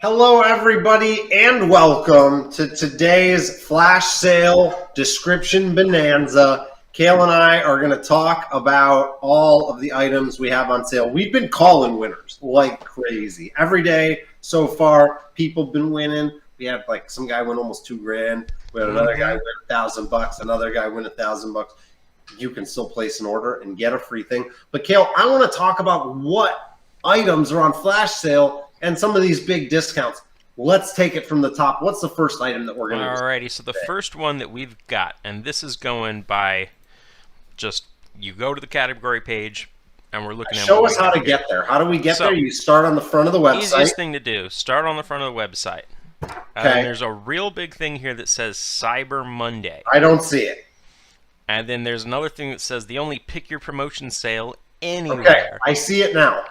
Hello, everybody, and welcome to today's flash sale description bonanza. Cale and I are going to talk about all of the items we have on sale. We've been calling winners like crazy. Every day so far, people have been winning. We had like some guy win almost $2,000. We had another guy win $1,000, another guy win $1,000. You can still place an order and get a free thing. But Cale, I want to talk about what items are on flash sale and some of these big discounts. Let's take it from the top. What's the first item that we're going to do? Alrighty, so the first one that we've got, and this is going by just, you go to the category page, and we're looking at... Show us how to get there. How do we get there? You start on the front of the website. Easiest thing to do, start on the front of the website. And there's a real big thing here that says Cyber Monday. I don't see it. And then there's another thing that says the only pick your promotion sale anywhere. Okay, I see it now.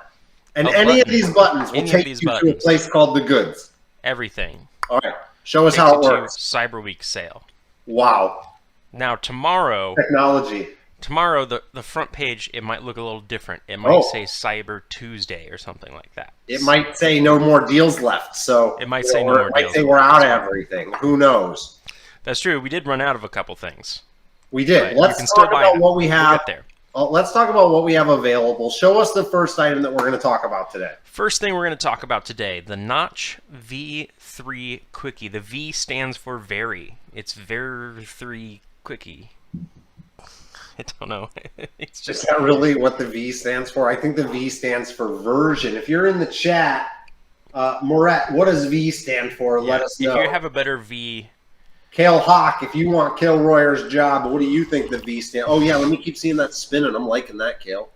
And any of these buttons will take you to a place called the goods. Everything. All right. Show us how it works. Cyber Week sale. Wow. Now, tomorrow... Technology. Tomorrow, the front page, it might look a little different. It might say Cyber Tuesday or something like that. It might say no more deals left. So it might say no more deals. It might say we're out of everything. Who knows? That's true. We did run out of a couple things. We did. Let's talk about what we have. We'll get there. Let's talk about what we have available. Show us the first item that we're going to talk about today. First thing we're going to talk about today, the Notch V3 Quickie. The V stands for very. It's Ver3 Quickie. I don't know. It's just... Is that really what the V stands for? I think the V stands for version. If you're in the chat, Moret, what does V stand for? Let us know. If you have a better V... Cale Hawk, if you want Cale Royer's job, what do you think the V stands? Oh, yeah, let me keep seeing that spinning. I'm liking that, Cale.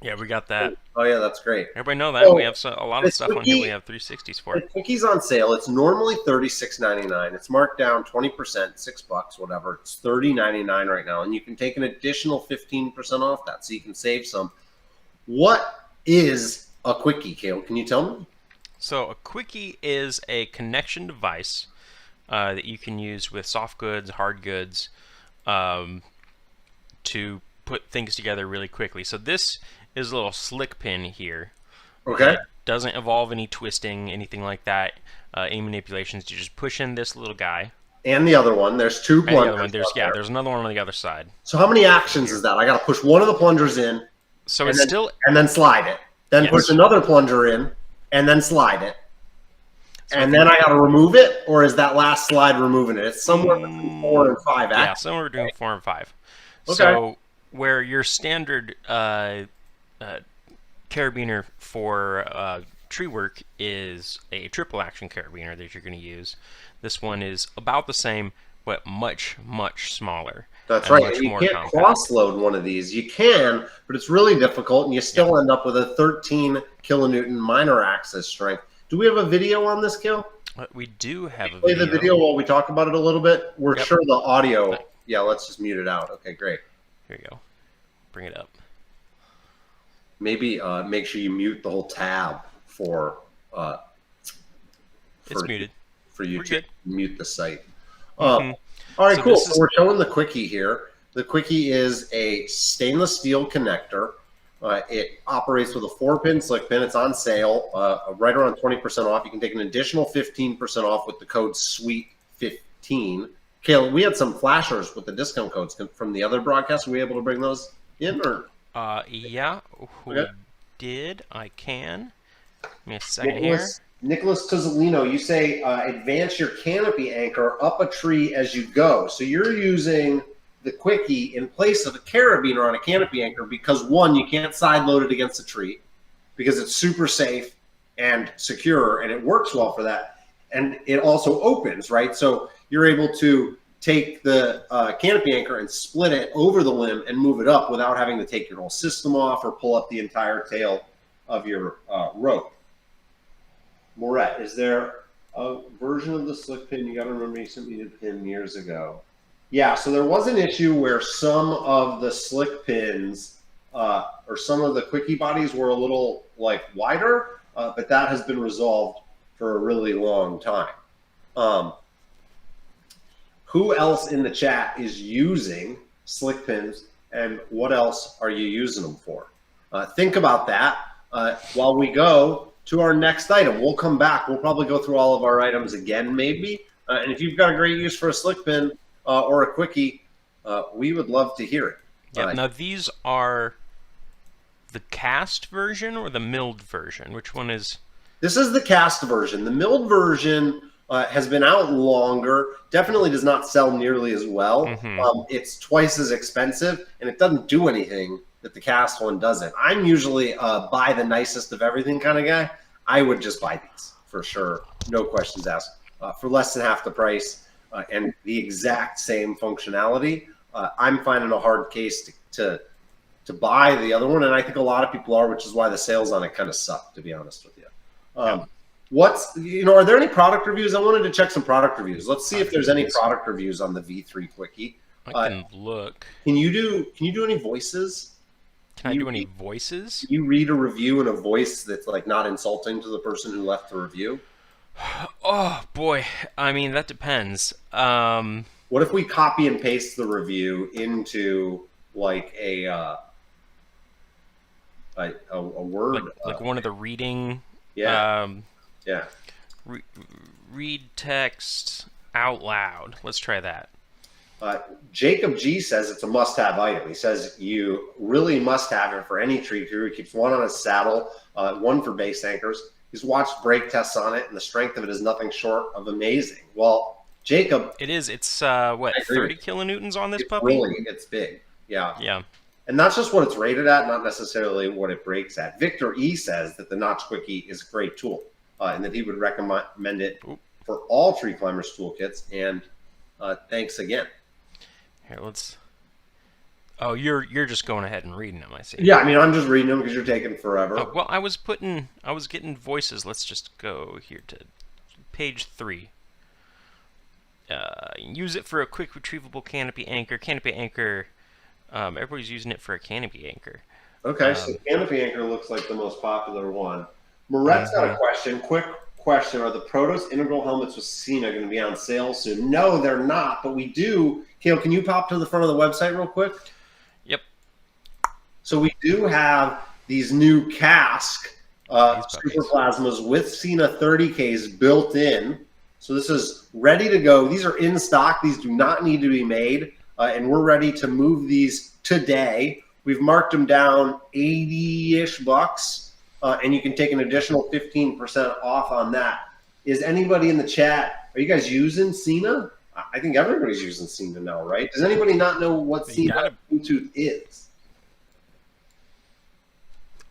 Yeah, we got that. Oh, yeah, that's great. Everybody know that. We have a lot of stuff on here. We have 360s for it. The Quickies on sale. It's normally $36.99. It's marked down 20%, $6, whatever. It's $30.99 right now, and you can take an additional 15% off that, so you can save some. What is a Quickie, Cale? Can you tell me? So a Quickie is a connection device that you can use with soft goods, hard goods, to put things together really quickly. So this is a little slick pin here. Okay. It doesn't involve any twisting, anything like that, any manipulations. You just push in this little guy. And the other one. There's two plungers. There's another one on the other side. So how many actions is that? I got to push one of the plungers in. So and then slide it. Then push another plunger in, and then slide it. And then I got to remove it, or is that last slide removing it? It's somewhere between 4 and 5 actions. Yeah, somewhere between 4 and 5. Okay. So where your standard carabiner for tree work is a triple action carabiner that you're going to use, this one is about the same, but much, much smaller. That's right. You can't cross-load one of these. You can, but it's really difficult, and you still end up with a 13 kilonewton minor axis strength. Do we have a video on this, Cale? We do have a video. Play the video while we talk about it a little bit. We're sure the audio... Yeah, let's just mute it out. Okay, great. Here you go. Bring it up. Maybe make sure you mute the whole tab for it's muted. For you to mute the site. Mm-hmm. All right, cool. So we're showing the Quickie here. The Quickie is a stainless steel connector. It operates with a 4-pin slick pin. It's on sale, right around 20% off. You can take an additional 15% off with the code SWEET15. Cale, we had some flashers with the discount codes from the other broadcasts. Were we able to bring those in? Or? Yeah. Who did? I can. Give me a second here. Nicholas Cozzolino, you say advance your canopy anchor up a tree as you go. So you're using the Quickie in place of a carabiner on a canopy anchor because, one, you can't side load it against a tree because it's super safe and secure, and it works well for that. And it also opens, right? So you're able to take the canopy anchor and split it over the limb and move it up without having to take your whole system off or pull up the entire tail of your rope. Moret, is there a version of the slick pin? You got to remember you sent me the pin years ago. Yeah, so there was an issue where some of the slick pins or some of the Quickie bodies were a little wider, but that has been resolved for a really long time. Who else in the chat is using slick pins, and what else are you using them for? Think about that while we go to our next item. We'll come back. We'll probably go through all of our items again, maybe. And if you've got a great use for a slick pin or a quickie, we would love to hear it. Yeah. Now these are the cast version or the milled version? Which one is? This is the cast version. The milled version has been out longer. Definitely does not sell nearly as well. It's twice as expensive, and it doesn't do anything that the cast one doesn't. I'm usually buy the nicest of everything kind of guy. I would just buy these for sure. No questions asked. For less than half the price and the exact same functionality, I'm finding a hard case to buy the other one, and I think a lot of people are, which is why the sales on it kind of suck, to be honest with you. Are there any product reviews? I wanted to check some product reviews. Let's see if there's any product reviews on the V3 Quickie. I can look. Can you do any voices? Can I do any voices? Can you read a review in a voice that's like not insulting to the person who left the review? Oh boy, I mean that depends. What if we copy and paste the review into like a word, like one of the reading? Yeah. Read text out loud. Let's try that. Jacob G says it's a must-have item. He says you really must have it for any tree crew. He keeps one on his saddle, one for base anchors. He's watched brake tests on it, and the strength of it is nothing short of amazing. Well, Jacob, it's what, 30 kilonewtons on this puppy? Really, it's big. Yeah. Yeah. And that's just what it's rated at, not necessarily what it breaks at. Victor E says that the Notch Quickie is a great tool, and that he would recommend it for all tree climbers toolkits. And thanks again. Here, let's. Oh, you're just going ahead and reading them, I see. Yeah, I mean, I'm just reading them because you're taking forever. Oh, well, I was getting voices. Let's just go here to page 3. Use it for a quick retrievable canopy anchor. Canopy anchor. Everybody's using it for a canopy anchor. Okay, so canopy anchor looks like the most popular one. Moret's got a question. Quick question: are the Protos integral helmets with Cena going to be on sale soon? No, they're not. But we do. Cale, can you pop to the front of the website real quick? Yep. So we do have these new cask super plasmas with Cena 30Ks built in. So this is ready to go. These are in stock. These do not need to be made. And we're ready to move these today. We've marked them down 80-ish bucks, and you can take an additional 15% off on that. Is anybody in the chat, are you guys using Cena? I think everybody's using Cena now, right? Does anybody not know what Cena Bluetooth is?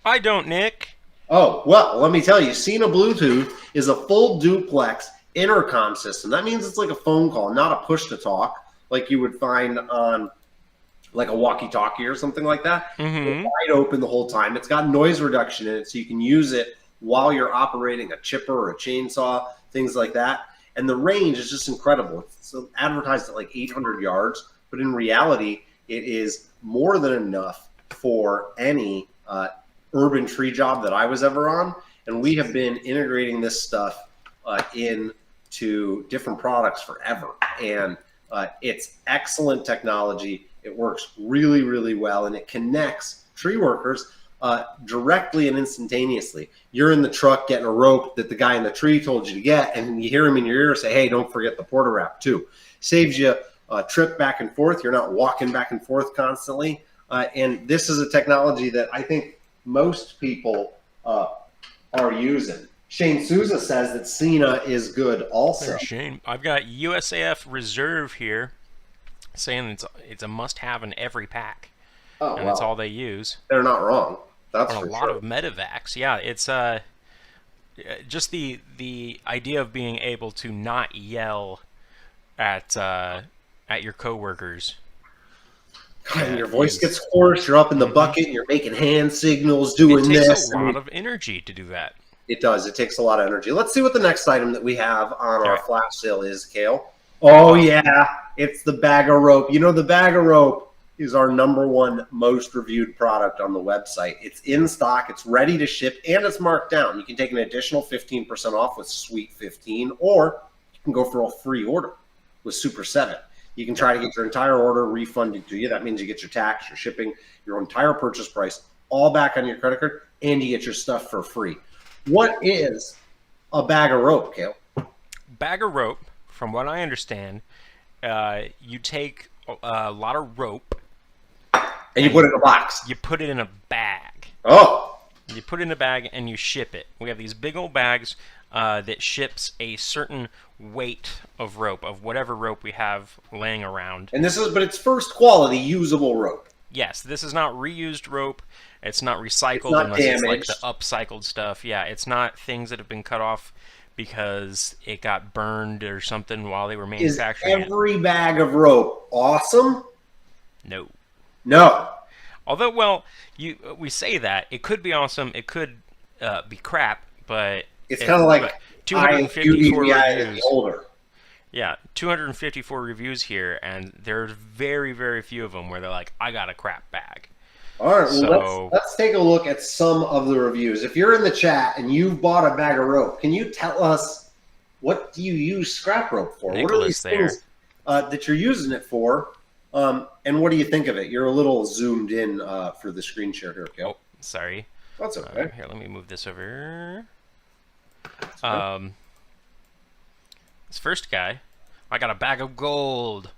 I don't, Nick. Oh, well, let me tell you, Cena Bluetooth is a full duplex intercom system. That means it's like a phone call, not a push-to-talk like you would find on like a walkie-talkie or something like that. It's wide open the whole time. It's got noise reduction in it, so you can use it while you're operating a chipper or a chainsaw, things like that. And the range is just incredible. It's advertised at like 800 yards, but in reality, it is more than enough for any urban tree job that I was ever on. And we have been integrating this stuff into different products forever. And it's excellent technology. It works really, really well, and it connects tree workers directly and instantaneously. You're in the truck getting a rope that the guy in the tree told you to get, and you hear him in your ear say, hey, don't forget the porter wrap too. Saves you a trip back and forth. You're not walking back and forth constantly. And this is a technology that I think most people are using. Shane Souza says that Cena is good also. There's Shane. I've got USAF Reserve here saying it's a must-have in every pack. Oh, and that's all they use. They're not wrong. That's on for a lot of medevacs. Yeah, it's just the idea of being able to not yell at your coworkers. God, your voice gets hoarse. You're up in the bucket. And you're making hand signals, doing this. It takes a lot of energy to do that. It does. It takes a lot of energy. Let's see what the next item that we have on our flash sale is, Cale. Oh, yeah. It's the bag of rope. You know, the bag of rope is our #1 most reviewed product on the website. It's in stock. It's ready to ship, and it's marked down. You can take an additional 15% off with Sweet 15, or you can go for a free order with Super 7. You can try to get your entire order refunded to you. That means you get your tax, your shipping, your entire purchase price all back on your credit card, and you get your stuff for free. What is a bag of rope, Cale? Bag of rope, from what I understand, you take a lot of rope And you put it in a box. you put it in a bag. Oh. You put it in a bag and you ship it. We have these big old bags that ships a certain weight of rope, of whatever rope we have laying around. And but it's first quality usable rope. Yes, this is not reused rope. It's not recycled It's not unless damaged. it's like the upcycled stuff. Yeah, it's not things that have been cut off because it got burned or something while they were Is manufacturing every bag of rope awesome? it. No. No. Although, well, we say that it could be awesome, it could be crap, but It's kind of like 254 reviews. older. Yeah, 254 reviews here, and there's very, very few of them where they're like, "I got a crap bag." All right, well, So- let's take a look at some of the reviews. If you're in the chat and you've bought a bag of rope, can you tell us what do you use scrap rope for? Nicholas what are these there. things that you're using it for? And what do you think of it? You're a little zoomed in for the screen share here, Cale. Oh, sorry. That's okay. Here, let me move this over. okay. This first guy, I got a bag of gold.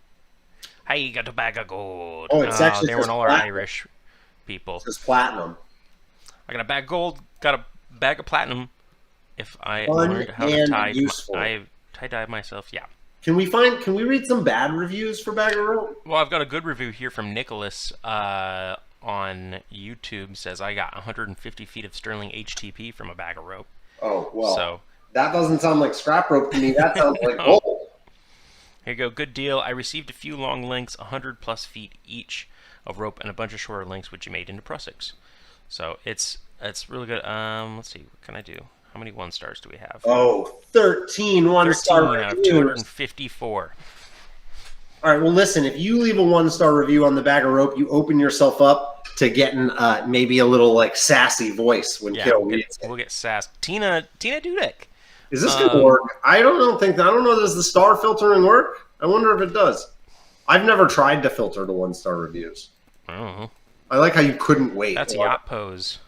Hey, got a bag of gold. Oh, it's actually there went just all our platinum. Irish people. This is platinum. I got a bag of gold. Got a bag of platinum. If I Fun learned how to and tie, useful. I tie-dye myself. Yeah. Can we read some bad reviews for bag of rope? Well, I've got a good review here from Nicholas on YouTube. Says I got 150 feet of sterling HTP from a bag of rope. Oh, well, So that doesn't sound like scrap rope to me. That sounds like No. gold. here you go. Good deal. I received a few long links, 100 plus feet each of rope, and a bunch of shorter links, which you made into Prussics. So it's really good. Let's see. What can I do? How many 1 stars do we have? Oh, 13 one-star 13 out of reviews. 254. All right, well, listen, if you leave a one-star review on the bag of rope, you open yourself up to getting maybe a little, like, sassy voice when Yeah, Cale reads it. we'll get sassed. Tina Dudek. Is this going to work? I don't know. Does the star filtering work? I wonder if it does. I've never tried to filter to one-star reviews. I don't know. I like how you couldn't wait. That's Yacht Pose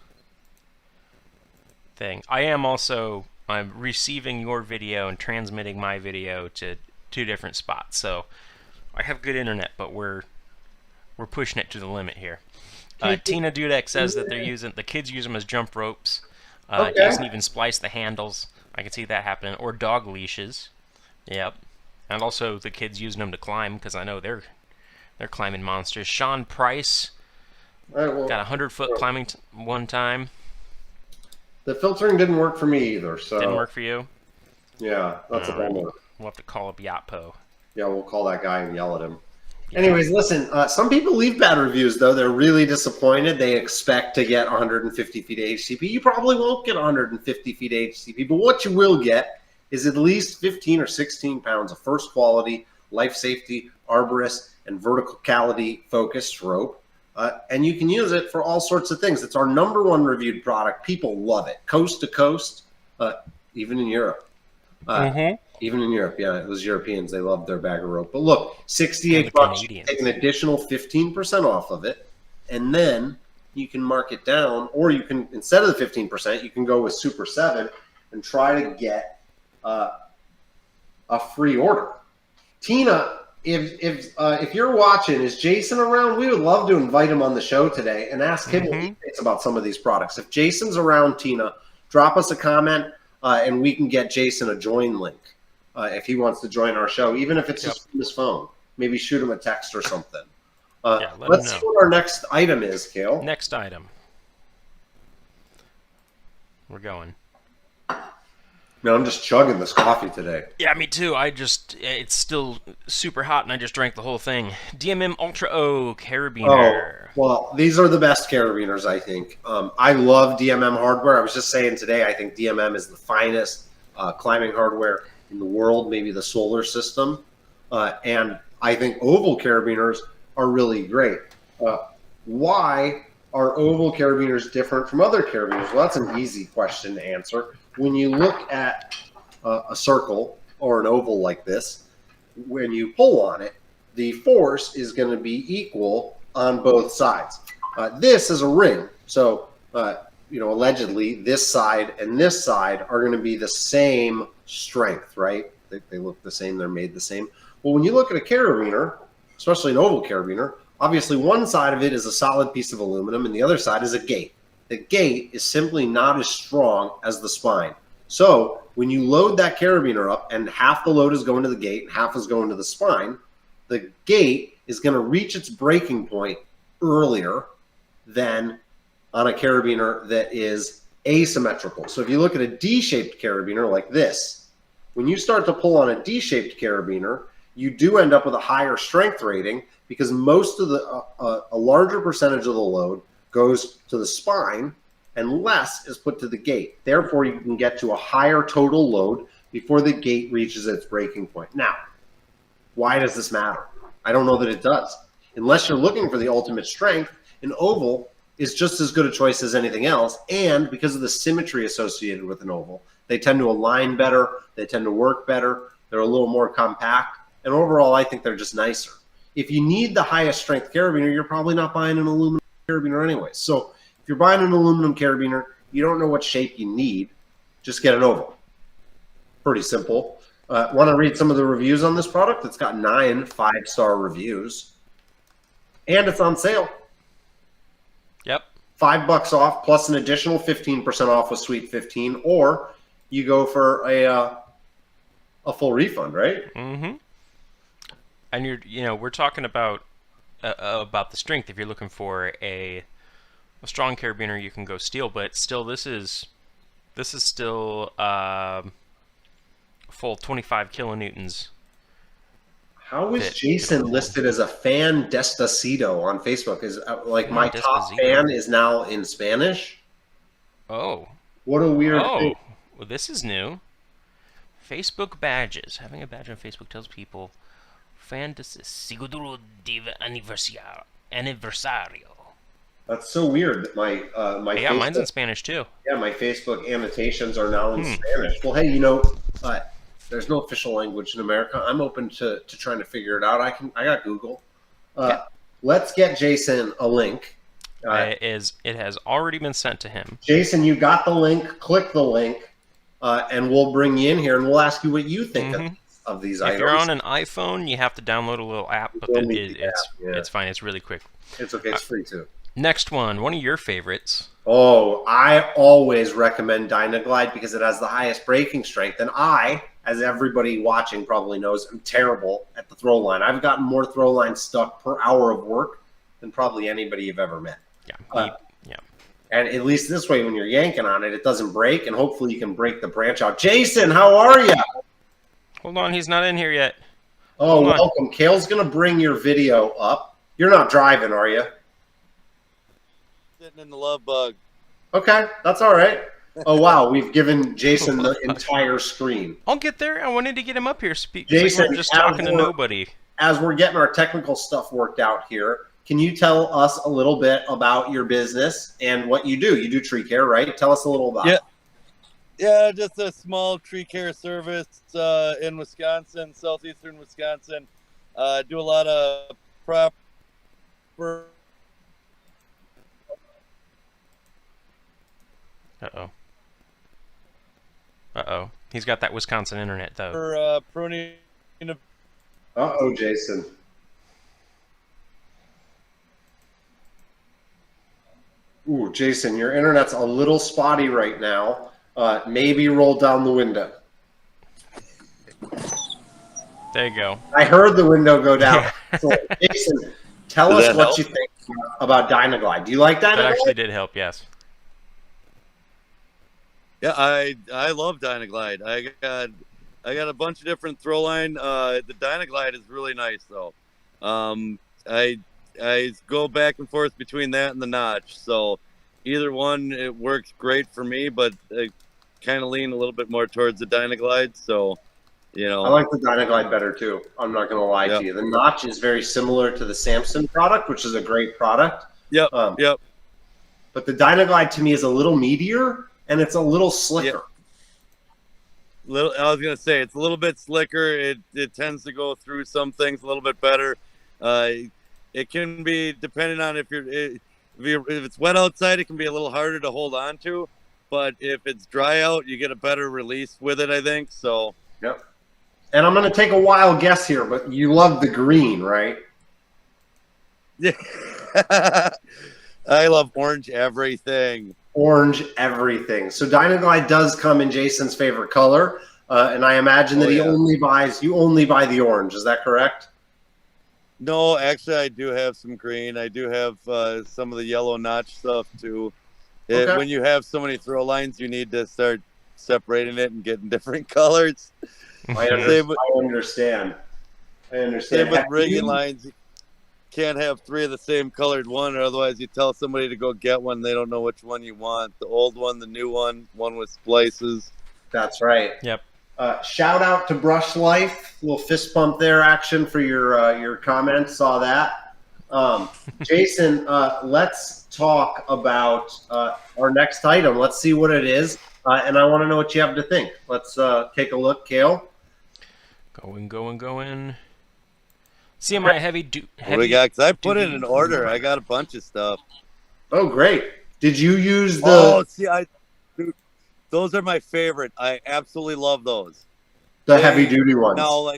thing. I'm receiving your video and transmitting my video to 2 different spots. So I have good internet, but we're pushing it to the limit here. Tina Dudek says that the kids use them as jump ropes. Okay. Jason even spliced the handles. I can see that happening. Or dog leashes. Yep. And also the kids using them to climb, because I know they're climbing monsters. Sean Price All right, well, got 100-foot climbing one time. the filtering didn't work for me either, so Didn't work for you? yeah, that's a All right. bummer. We'll have to call up Yatpo. Yeah, we'll call that guy and yell at him. Anyways, listen, some people leave bad reviews, though. They're really disappointed. They expect to get 150 feet of HTP. You probably won't get 150 feet of HTP, but what you will get is at least 15 or 16 pounds of first quality, life safety, arborist, and verticality focused rope. And you can use it for all sorts of things. It's our #1 reviewed product. People love it. Coast to coast, even in Europe. Even in Europe, yeah, it was Europeans. They loved their bag of rope. But look, 68 bucks, you Canadians. take an additional 15% off of it, and then you can mark it down, or you can, instead of the 15%, you can go with Super 7 and try to get a free order. Tina, if you're watching, is Jason around? We would love to invite him on the show today and ask him what he thinks about some of these products. If Jason's around, Tina, drop us a comment, and we can get Jason a join link if he wants to join our show, even if it's just from his phone. Maybe shoot him a text or something. Let Let's him see know. what our next item is, Cale. Next item. We're going. No, I'm just chugging this coffee today. Yeah, me too. It's still super hot, and I just drank the whole thing. DMM Ultra O Carabiner. Oh, well, these are the best carabiners, I think. I love DMM hardware. I was just saying today, I think DMM is the finest climbing hardware in the world, maybe the solar system. And I think oval carabiners are really great. Why are oval carabiners different from other carabiners? Well, that's an easy question to answer. When you look at a circle or an oval like this, when you pull on it, the force is going to be equal on both sides. This is a ring, so allegedly this side and this side are going to be the same strength, right? They look the same. They're made the same. Well, when you look at a carabiner, especially an oval carabiner, obviously one side of it is a solid piece of aluminum and the other side is a gate. The gate is simply not as strong as the spine. So when you load that carabiner up and half the load is going to the gate and half is going to the spine, the gate is going to reach its breaking point earlier than on a carabiner that is asymmetrical. So if you look at a D-shaped carabiner like this, when you start to pull on a D-shaped carabiner, you do end up with a higher strength rating because most of the a larger percentage of the load goes to the spine and less is put to the gate. Therefore, you can get to a higher total load before the gate reaches its breaking point. Now, why does this matter? I don't know that it does. Unless you're looking for the ultimate strength, an oval is just as good a choice as anything else. And because of the symmetry associated with an oval, they tend to align better. They tend to work better. They're a little more compact. And overall, I think they're just nicer. If you need the highest strength carabiner, you're probably not buying an aluminum carabiner anyway. So if you're buying an aluminum carabiner, you don't know what shape you need, just get an oval. Pretty simple. Want to read some of the reviews on this product? It's got 9 5-star reviews. And it's on sale. Yep. $5 off plus an additional 15% off with Sweet 15, or you go for a full refund, right? Mm-hmm. And we're talking about the strength. If you're looking for a strong carabiner, you can go steel, but still, this is still full 25 kilonewtons. How is Jason listed as a fan despacito on Facebook? Is my top fan is now in Spanish? Oh. What a weird thing. Well, this is new. Facebook badges. Having a badge on Facebook tells people fan Siguro de aniversario. That's so weird that my Facebook, mine's in Spanish too. Yeah, my Facebook annotations are now in Spanish. Well, hey, there's no official language in America. I'm open to trying to figure it out. I got Google. Let's get Jason a link. It has already been sent to him. Jason, you got the link. Click the link, and we'll bring you in here, and we'll ask you what you think of these items. If you're on an iPhone, you have to download a little app, but it's fine. It's really quick. It's okay. It's free too. Next one of your favorites. Oh, I always recommend Dynaglide because it has the highest braking strength, and I, as everybody watching probably knows, I'm terrible at the throw line. I've gotten more throw line stuck per hour of work than probably anybody you've ever met. Yeah. And at least this way, when you're yanking on it, it doesn't break, and hopefully you can break the branch out. Jason, how are you? Hold on, he's not in here yet. Oh, welcome. Cale's going to bring your video up. You're not driving, are you? Sitting in the love bug. Okay, that's all right. Oh, wow. We've given Jason the entire screen. I'll get there. I wanted to get him up here. Jason, we're just talking to nobody. As we're getting our technical stuff worked out here, can you tell us a little bit about your business and what you do? You do tree care, right? Tell us a little about it. Yeah, just a small tree care service in Wisconsin, southeastern Wisconsin. Do a lot of proper. Uh-oh. He's got that Wisconsin internet, though. For pruning. Uh-oh, Jason. Ooh, Jason, your internet's a little spotty right now. Maybe roll down the window. There you go. I heard the window go down. Yeah. So, Jason, tell us what you think about Dynaglide. Do you like Dynaglide? That actually did help, yes. Yeah, I love Dynaglide. I got a bunch of different throw line. The Dynaglide is really nice though. I go back and forth between that and the Notch. So either one, it works great for me, but I kind of lean a little bit more towards the Dynaglide. So, I like the Dynaglide better too. I'm not going to lie to you. The Notch is very similar to the Samson product, which is a great product. Yep. But the Dynaglide to me is a little meatier and it's a little slicker. I was gonna say it's a little bit slicker. It tends to go through some things a little bit better. It can be depending on if if it's wet outside, it can be a little harder to hold on to. But if it's dry out, you get a better release with it, I think. So. Yep. And I'm going to take a wild guess here, but you love the green, right? Yeah. I love orange everything. Orange everything. So Dynaglide does come in Jason's favorite color, and I imagine that you only buy the orange. Is that correct? No, actually, I do have some green. I do have some of the yellow notch stuff too. Okay. When you have so many throw lines, you need to start separating it and getting different colors. I understand. Same with rigging lines. You can't have 3 of the same colored one, or otherwise you tell somebody to go get one. They don't know which one you want. The old one, the new one, one with splices. That's right. Yep. Shout out to Brush Life. Little fist bump there action for your comment. Saw that. Jason, let's talk about our next item. Let's see what it is. And I want to know what you have to think. Let's take a look, Cale. Going. See my heavy. What do we got? Because I put it in order. I got a bunch of stuff. Oh, great. Did you use the... Oh, see, dude, those are my favorite. I absolutely love those. The heavy-duty ones. Now,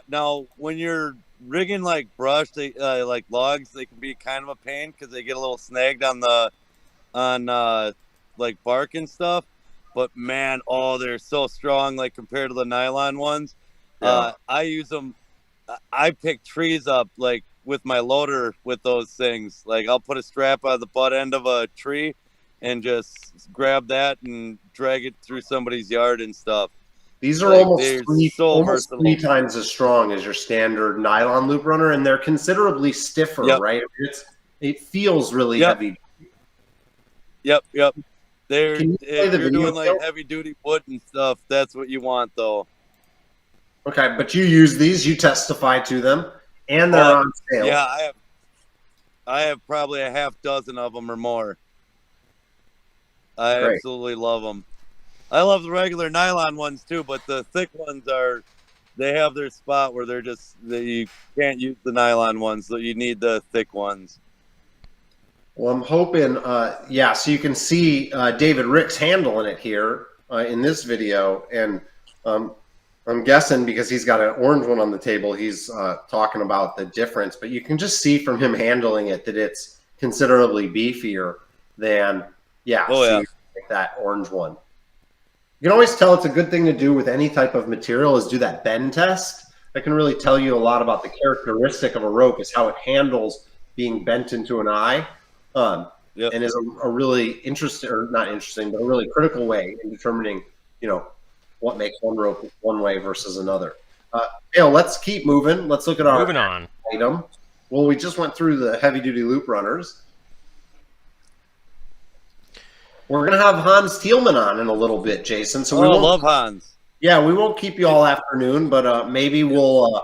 now, when you're rigging, like, brush, like logs, they can be kind of a pain because they get a little snagged on like, bark and stuff. But, man, they're so strong, like, compared to the nylon ones. Yeah. I use them. I pick trees up, like, with my loader with those things. Like, I'll put a strap on the butt end of a tree and just grab that and drag it through somebody's yard and stuff. These are almost three times as strong as your standard nylon loop runner, and they're considerably stiffer, right? It feels really heavy. Yep. If you're doing like heavy duty wood and stuff, that's what you want, though. Okay, but you use these, you testify to them, and they're on sale. Yeah, I have probably a half dozen of them or more. I absolutely love them. I love the regular nylon ones too, but the thick ones they have their spot where you can't use the nylon ones, so you need the thick ones. Well, I'm hoping, so you can see David Rick's handling it here in this video, and I'm guessing because he's got an orange one on the table, he's talking about the difference, but you can just see from him handling it that it's considerably beefier than, that orange one. You can always tell it's a good thing to do with any type of material is do that bend test. That can really tell you a lot about the characteristic of a rope is how it handles being bent into an eye. And is a really interesting, or not interesting, but a really critical way in determining, what makes one rope one way versus another. Cale, let's keep moving. Let's look at our item. Well, we just went through the heavy-duty loop runners. We're going to have Hans Thielman on in a little bit, Jason. So we love Hans. Yeah, we won't keep you all afternoon, but maybe we'll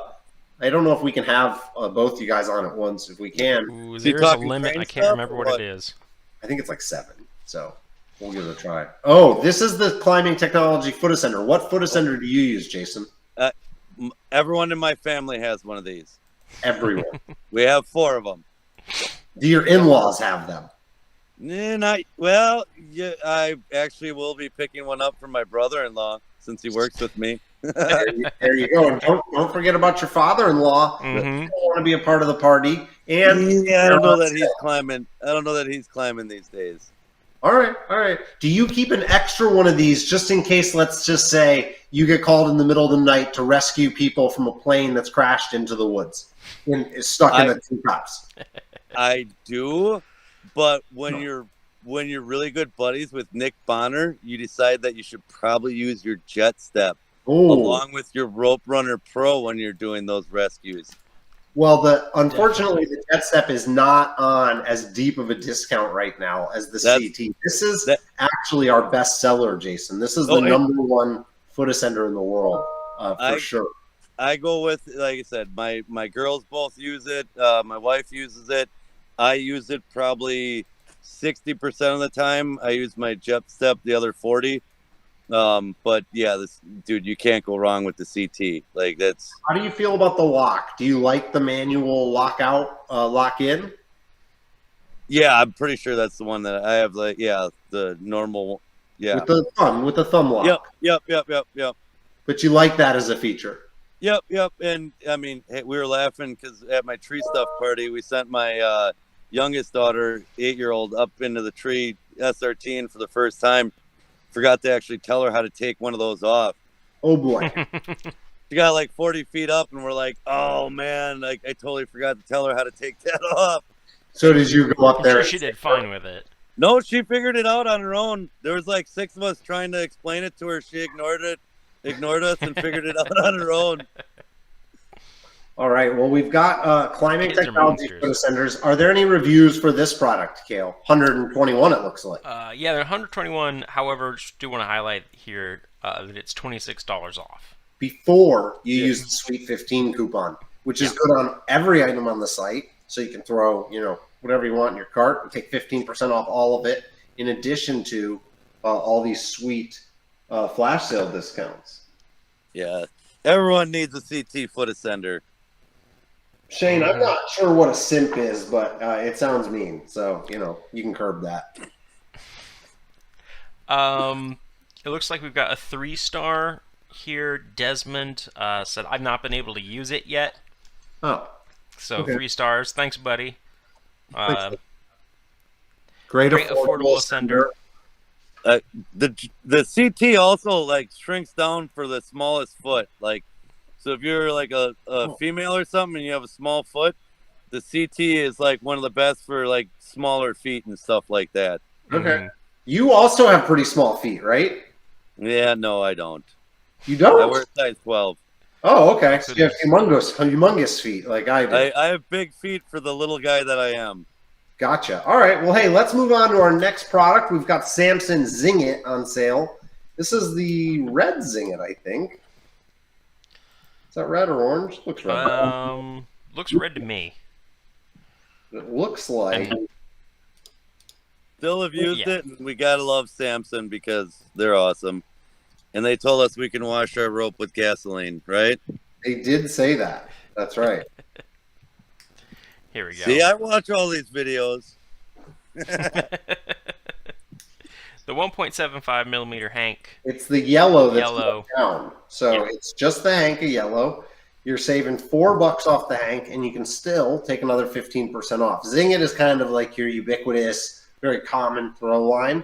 I don't know if we can have both you guys on at once. If we can. Ooh, there's a limit. I can't remember what it is. I think it's like 7, so we'll give it a try. Oh, this is the Climbing Technology foot ascender. What foot ascender do you use, Jason? Everyone in my family has one of these. Everyone. We have 4 of them. Do your in-laws have them? I actually will be picking one up for my brother-in-law since he works with me. There you go. And don't forget about your father-in-law. Mm-hmm. You want to be a part of the party. And I don't know that he's climbing. I don't know that he's climbing these days. All right. Do you keep an extra one of these just in case, let's just say, you get called in the middle of the night to rescue people from a plane that's crashed into the woods and is stuck in the treetops? I do, but when you're really good buddies with Nick Bonner, you decide that you should probably use your Jet Step along with your Rope Runner Pro when you're doing those rescues. Well, unfortunately, the Jet Step is not on as deep of a discount right now as the CT. This is actually our best seller, Jason. This is the number 1 foot ascender in the world, for sure. I go with, like I said, my girls both use it. My wife uses it. I use it probably 60% of the time. I use my Jet Step the other 40. But yeah, dude, you can't go wrong with the CT. Like that's. How do you feel about the lock? Do you like the manual lock out, lock in? Yeah, I'm pretty sure that's the one that I have. Like, yeah, the normal. Yeah. With the thumb lock. Yep. But you like that as a feature. Yep. And I mean, hey, we were laughing because at my TreeStuff party, we sent my youngest daughter, 8-year-old, up into the tree SRTing for the first time. Forgot to actually tell her how to take one of those off. Oh boy. She got like 40 feet up, and we're like, oh man, like I totally forgot to tell her how to take that off. So did you go up there? She did fine with it. No, she figured it out on her own. There was like 6 of us trying to explain it to her. She ignored us, and figured it out on her own. All right. Well, we've got climbing technology foot ascenders. Are there any reviews for this product, Cale? 121, it looks like. Yeah, they're 121. However, just do want to highlight here that it's $26 off. Before you use the Sweet 15 coupon, which is good on every item on the site. So you can throw, whatever you want in your cart and take 15% off all of it, in addition to all these sweet flash sale discounts. Yeah. Everyone needs a CT foot ascender. Shane, I'm not sure what a simp is, but it sounds mean. So, you can curb that. It looks like we've got a 3-star here. Desmond said, I've not been able to use it yet. Oh. So okay. 3 stars. Thanks, buddy. Great affordable ascender. The CT also like shrinks down for the smallest foot. Like, so if you're like a female or something and you have a small foot, the CT is like one of the best for like smaller feet and stuff like that. Okay. Mm-hmm. You also have pretty small feet, right? Yeah, no, I don't. You don't? I wear size 12. Oh, okay. So you have humongous feet like I do. I have big feet for the little guy that I am. Gotcha. All right. Well, hey, let's move on to our next product. We've got Samson Zing It on sale. This is the red Zing It, I think. Is that red or orange? Looks red. Looks red to me. It looks like. Still have used it, and we gotta love Samson because they're awesome. And they told us we can wash our rope with gasoline, right? They did say that. That's right. Here we go. See, I watch all these videos. The 1.75 millimeter Hank. It's the yellow that's down. So it's just the Hank of yellow. You're saving $4 off the Hank, and you can still take another 15% off. Zing It is kind of like your ubiquitous, very common throw line.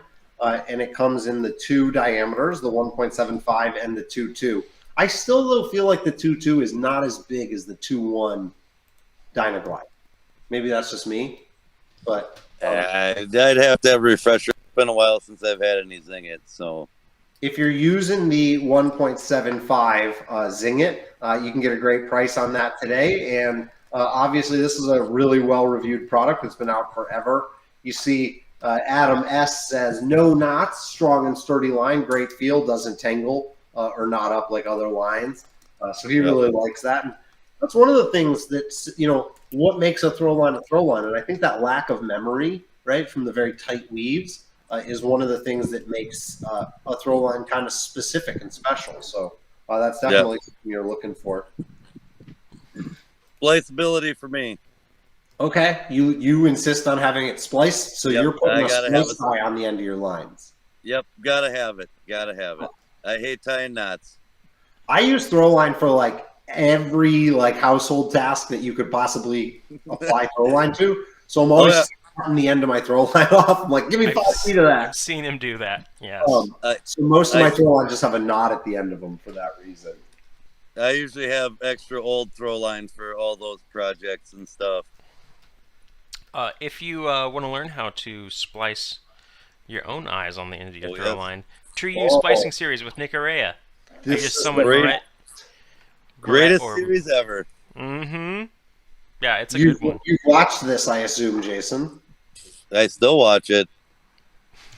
And it comes in the 2 diameters, the 1.75 and the 2.2. I still though feel like the 2.2 is not as big as the 2.1 Dynaglide. Maybe that's just me, but I'd have to have a refresher. It's been a while since I've had any Zing It, so if you're using the 1.75 Zing It, you can get a great price on that today. And obviously, this is a really well-reviewed product. It's been out forever. You see. Adam S. says, no knots, strong and sturdy line, great feel, doesn't tangle or knot up like other lines. So he really likes that. And that's one of the things that's, what makes a throw line. And I think that lack of memory, right, from the very tight weaves is one of the things that makes a throw line kind of specific and special. So that's definitely something you're looking for. Spliceability for me. Okay, you insist on having it spliced, so you're putting a splice tie on the end of your lines. Yep, gotta have it. I hate tying knots. I use throw line for like every household task that you could possibly apply throw line to. So I'm always cutting the end of my throw line off. I'm like, give me 5 feet of that. I've seen him do that. Yeah. So most of my throw lines just have a knot at the end of them for that reason. I usually have extra old throw lines for all those projects and stuff. If you want to learn how to splice your own eyes on the end of your throw line, Tree U Splicing Series with Nick Araya. This is the greatest series ever. Mm-hmm. Yeah, it's a good one. You watched this, I assume, Jason. I still watch it.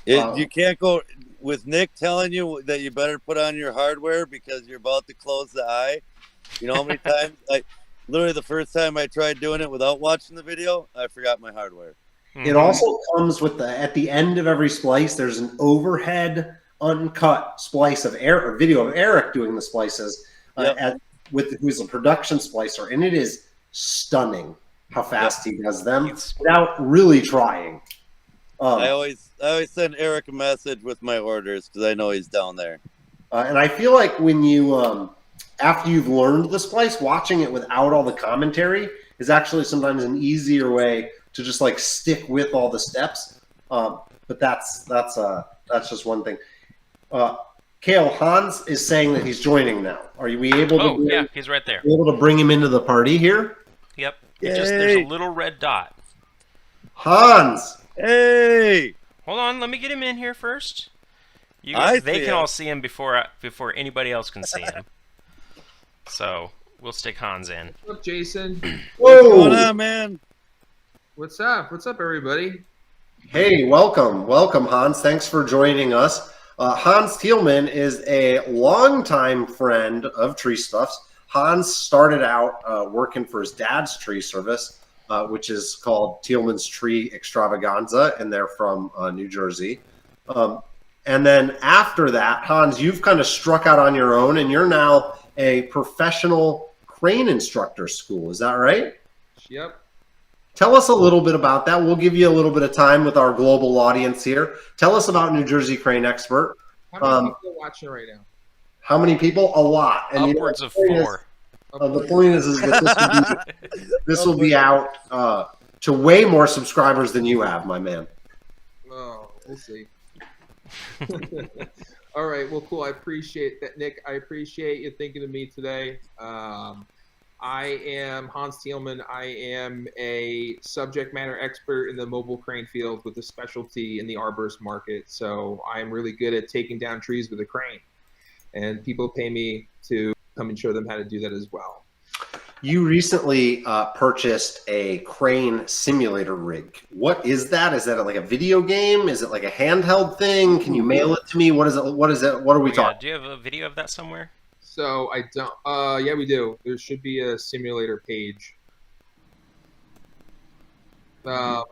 You can't go with Nick telling you that you better put on your hardware because you're about to close the eye. You know how many times literally the first time I tried doing it without watching the video, I forgot my hardware. It also comes with at the end of every splice, there's an overhead uncut splice of a video of Eric doing the splices who's a production splicer, and it is stunning. how fast he does them He's- without really trying. I always send Eric a message with my orders because I know he's down there. And I feel like when you, after you've learned the splice, watching it without all the commentary is actually sometimes an easier way to just like stick with all the steps. But that's just one thing. Cale, Hans is saying that he's joining now. Are we able to? Oh, yeah, he's right there. Able to bring him into the party here? Yep. There's a little red dot. Hans. Hey! Hold on, let me get him in here first. I They see can him. all see him before anybody else can see him. So we'll stick Hans in. What's up, Jason? What's Whoa. going on, man? What's up? What's up, everybody? Hey, welcome, Hans. Thanks for joining us. Hans Thielman is a longtime friend of TreeStuff's. Hans started out working for his dad's tree service, which is called Thielman's Tree Extravaganza, and they're from New Jersey. And then after that, Hans, you've kind of struck out on your own, and you're now a professional crane instructor school. Is that right? Yep. Tell us a little bit about that. We'll give you a little bit of time with our global audience here. Tell us about New Jersey Crane Expert. How many people are watching right now? How many people? A lot. And Upwards of 4. The point is that this will be out to way more subscribers than you have, my man. Oh, we'll see. All right. Well, cool. I appreciate that, Nick. I appreciate you thinking of me today. I am Hans Thielman. I am a subject matter expert in the mobile crane field with a specialty in the arborist market. So I'm really good at taking down trees with a crane. And people pay me to come and show them how to do that as well. You recently purchased a crane simulator rig. What is that? Is that like a video game? Is it like a handheld thing? Can you mail it to me? What is it? What is it? What are we talking? Do you have a video of that somewhere? So I don't. Yeah, we do. There should be a simulator page. Well,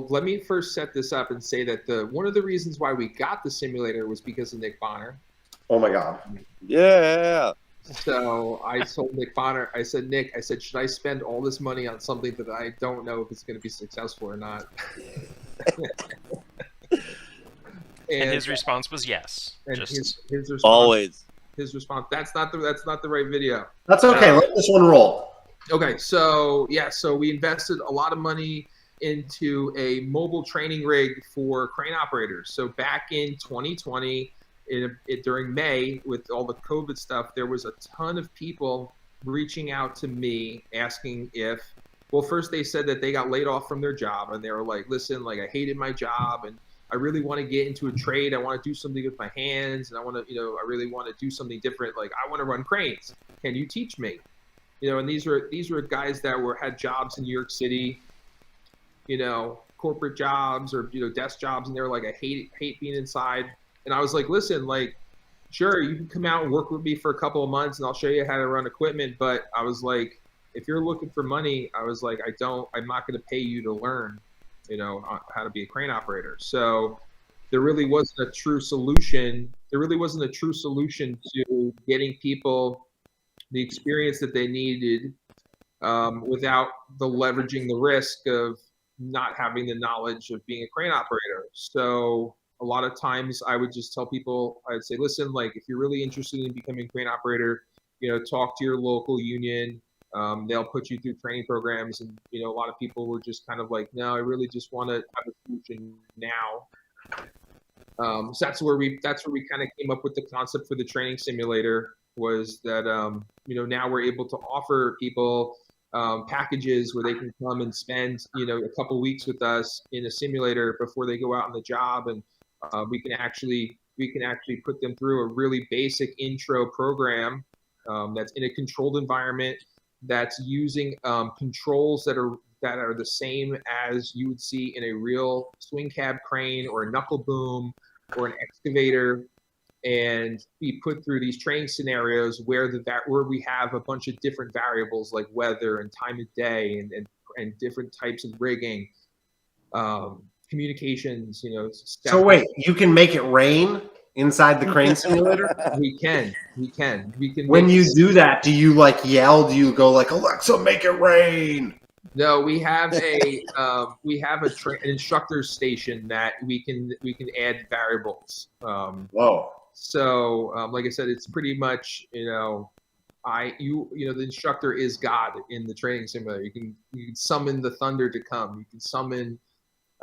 let me first set this up and say that one of the reasons why we got the simulator was because of Nick Bonner. Oh my God. Yeah. So I told Nick Bonner, I said, Nick, should I spend all this money on something that I don't know if it's going to be successful or not? And his response was yes. And Just his response, Always. his response. That's not the right video. That's okay. Let this one roll. Okay, so yeah, so we invested a lot of money into a mobile training rig for crane operators. So back in 2020, during May, with all the COVID stuff, there was a ton of people reaching out to me asking if, well, first they said that they got laid off from their job, and they were like, listen, like I hated my job, and I really want to get into a trade. I want to do something with my hands, and I want to, I really want to do something different. Like I want to run cranes. Can you teach me? And these were guys that had jobs in New York City, corporate jobs or desk jobs, and they were like, I hate being inside. And I was like, listen, like, sure, you can come out and work with me for a couple of months, and I'll show you how to run equipment. But I was like, if you're looking for money, I was like, I'm not going to pay you to learn, how to be a crane operator. So there really wasn't a true solution. There really wasn't a true solution to getting people the experience that they needed without leveraging the risk of not having the knowledge of being a crane operator. So a lot of times I would just tell people, I'd say, listen, like if you're really interested in becoming a crane operator, talk to your local union. They'll put you through training programs. And, a lot of people were just kind of like, no, I really just want to have a solution now. So that's where we kind of came up with the concept for the training simulator, was that, now we're able to offer people packages where they can come and spend, a couple weeks with us in a simulator before they go out on the job. And we can actually put them through a really basic intro program that's in a controlled environment, that's using controls that are the same as you would see in a real swing cab crane or a knuckle boom or an excavator, and be put through these training scenarios where we have a bunch of different variables like weather and time of day and different types of rigging. Communications, So wait, you can make it rain inside the crane simulator? We can. When you do that, do you like yell? Do you go like, Alexa, make it rain? No, we have a an instructor station that we can add variables. Whoa. So, like I said, it's pretty much, the instructor is God in the training simulator. You can summon the thunder to come. You can summon,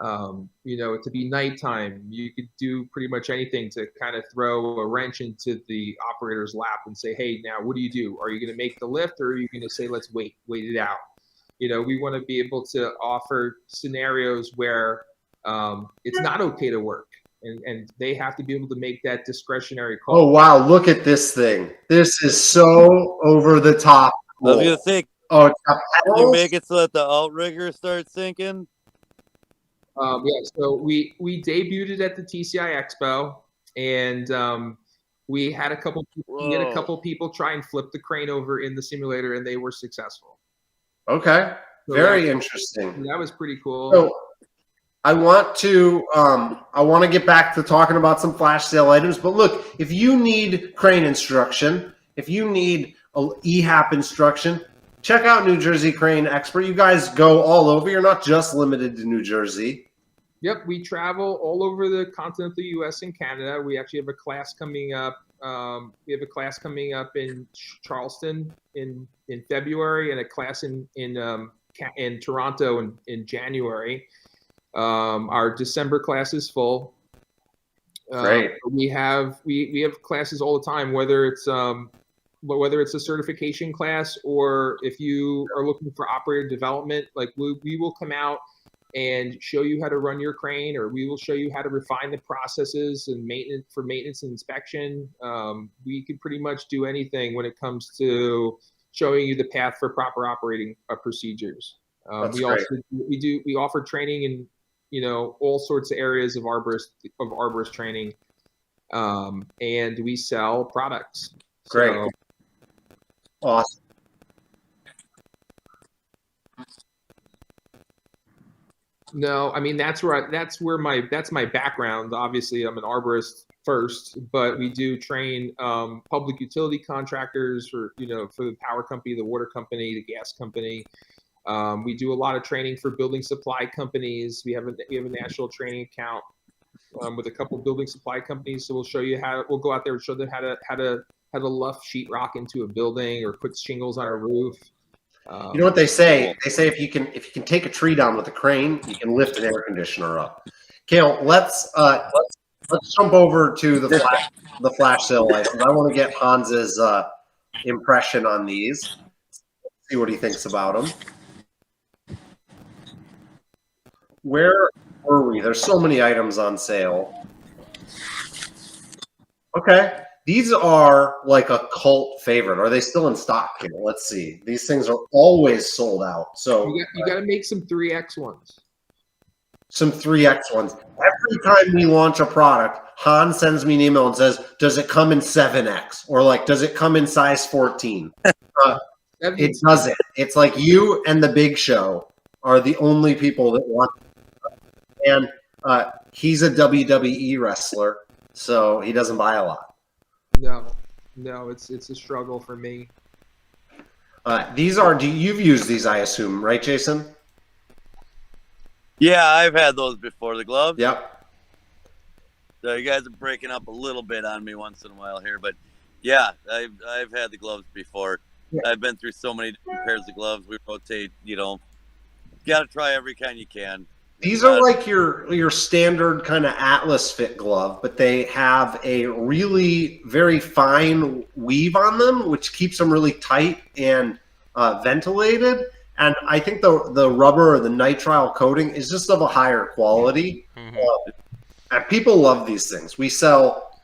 it to be nighttime. You could do pretty much anything to kind of throw a wrench into the operator's lap and say, hey, now what do you do? Are you going to make the lift, or are you going to say, let's wait it out? We want to be able to offer scenarios where it's not okay to work. And they have to be able to make that discretionary call. Oh, wow. Look at this thing. This is so over the top. I was going to say, oh, it's got can you pedals? make it so that the outrigger starts sinking? Yeah, so we debuted it at the TCI Expo, and we had a couple people try and flip the crane over in the simulator, and they were successful. Okay. So Very interesting. That was pretty cool. So I want to get back to talking about some flash sale items, but look, if you need crane instruction, if you need EHAP instruction, check out New Jersey Crane Expert. You guys go all over. You're not just limited to New Jersey. Yep, we travel all over the continental U.S. and Canada. We actually have a class coming up. We have a class coming up in Charleston in February, and a class in Toronto in January. Our December class is full. Great. We have classes all the time, whether it's a certification class or if you are looking for operator development. Like we will come out and show you how to run your crane, or we will show you how to refine the processes and maintenance and inspection. We can pretty much do anything when it comes to showing you the path for proper operating procedures. We offer training in all sorts of areas of arborist training, and we sell products. Great. So, awesome. No, I mean that's my background. Obviously, I'm an arborist first, but we do train public utility contractors for the power company, the water company, the gas company. We do a lot of training for building supply companies. We have a national training account with a couple of building supply companies. So we'll go out there and show them how to luff sheetrock into a building or put shingles on a roof. You know what they say? They say if you can take a tree down with a crane, you can lift an air conditioner up. Cale, let's jump over to the flash sale license. I want to get Hans's impression on these. See what he thinks about them. Where were we? There's so many items on sale. Okay. These are like a cult favorite. Are they still in stock here? Let's see. These things are always sold out. So you got to make some 3X ones. Some 3X ones. Every time we launch a product, Hans sends me an email and says, does it come in 7X? Or like, does it come in size 14? It doesn't. It's like you and the Big Show are the only people that want it. And he's a WWE wrestler, so he doesn't buy a lot. No, it's a struggle for me. You've used these, I assume, right, Jason? Yeah, I've had those before, the gloves. Yep. So you guys are breaking up a little bit on me once in a while here, but yeah, I've had the gloves before. Yeah. I've been through so many different pairs of gloves. We rotate, got to try every kind you can. These are like your standard kind of Atlas fit glove, but they have a really very fine weave on them, which keeps them really tight and ventilated. And I think the rubber or the nitrile coating is just of a higher quality. Mm-hmm. And people love these things. We sell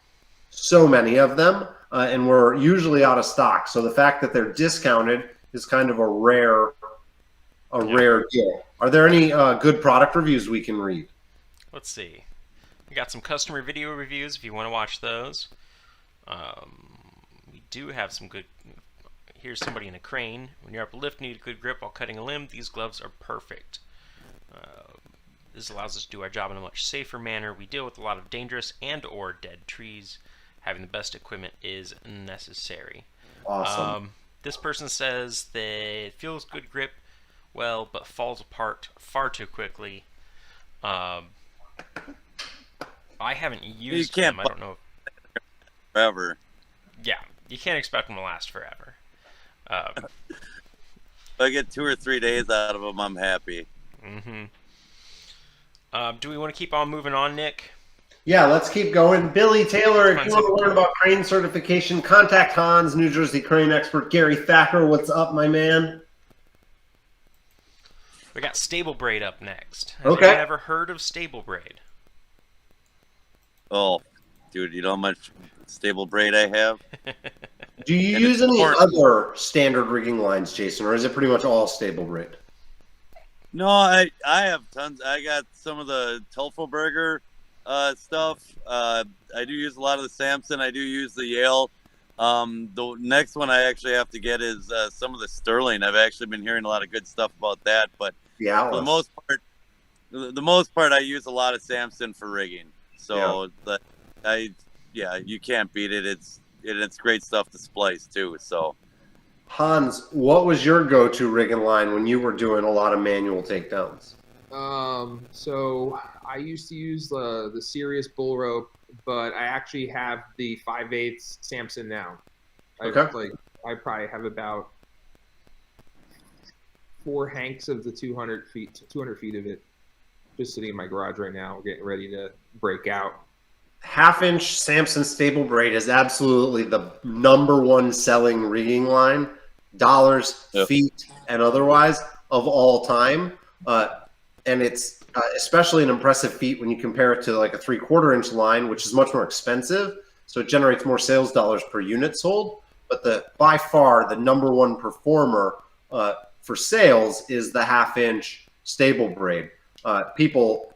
so many of them, and we're usually out of stock. So the fact that they're discounted is kind of a rare deal. Are there any good product reviews we can read? Let's see. We got some customer video reviews if you want to watch those. We do have some good. Here's somebody in a crane. When you're up a lift, need a good grip while cutting a limb. These gloves are perfect. This allows us to do our job in a much safer manner. We deal with a lot of dangerous and/or dead trees. Having the best equipment is necessary. Awesome. This person says that it feels good grip well, but falls apart far too quickly. I haven't used them. I don't know. Forever. Yeah, you can't expect them to last forever. If I get 2 or 3 days out of them, I'm happy. Mm-hmm. Do we want to keep on moving on, Nick? Yeah, let's keep going. Billy Taylor, if you want to learn about crane certification, contact Hans, New Jersey crane expert. Gary Thacker, what's up, my man? We got Stable Braid up next. Has Okay. anyone ever heard of Stable Braid? Oh, dude, you know how much stable braid I have? Do you use any other standard rigging lines, Jason, or is it pretty much all Stable Braid? No, I have tons. I got some of the Teufelberger stuff. I do use a lot of the Samson. I do use the Yale. The next one I actually have to get is some of the Sterling. I've actually been hearing a lot of good stuff about that, but Yeah. for the most part, I use a lot of Samson for rigging. So you can't beat it. It's great stuff to splice too. So Hans, what was your go-to rigging line when you were doing a lot of manual takedowns? So I used to use the Sirius bull rope, but I actually have the 5/8 Samson now. Okay. I probably have about 4 hanks of the 200 feet of it, just sitting in my garage right now, getting ready to break out. Half-inch Samson Stable Braid is absolutely the #1 selling rigging line, dollars, Yep. feet, and otherwise, of all time. And it's especially an impressive feat when you compare it to like a 3/4 inch line, which is much more expensive. So it generates more sales dollars per unit sold. But by far the #1 performer for sales is the 1/2 inch Stable Braid. People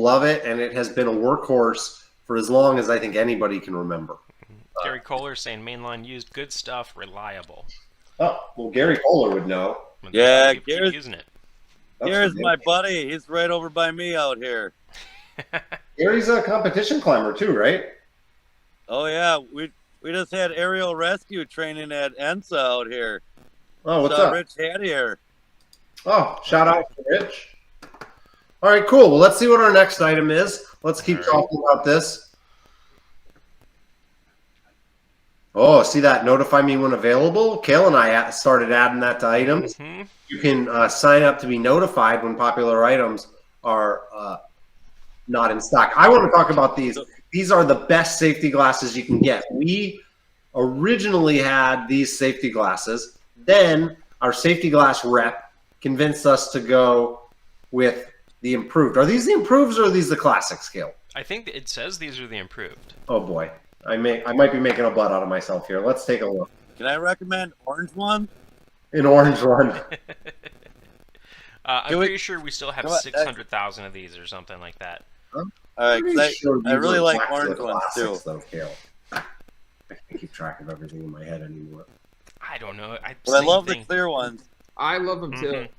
love it, and it has been a workhorse for as long as I think anybody can remember. Gary Kohler saying mainline used, good stuff, reliable. Oh, well, Gary Kohler would know. Yeah, keep Gary's using it. Here's my buddy. He's right over by me out here. Gary's a competition climber too, right? Oh yeah, we just had aerial rescue training at ENSA out here. Oh, what's Saw up? Rich had here. Oh, shout out to Hitch. All right, cool. Well, let's see what our next item is. Let's keep talking about this. Oh, see that? Notify me when available. Cale and I started adding that to items. Mm-hmm. You can sign up to be notified when popular items are not in stock. I want to talk about these. These are the best safety glasses you can get. We originally had these safety glasses. Then our safety glass rep convinced us to go with the improved. Are these the improved or are these the classic scale? I think it says these are the improved. Oh boy, I might be making a butt out of myself here. Let's take a look. Can I recommend orange one? An orange one. I'm pretty sure we still have 600,000 of these or something like that. All right, 'cause I really like orange ones too. Though, Cale. I can't keep track of everything in my head anymore. I don't know. But I love the clear ones. I love them too. Mhm.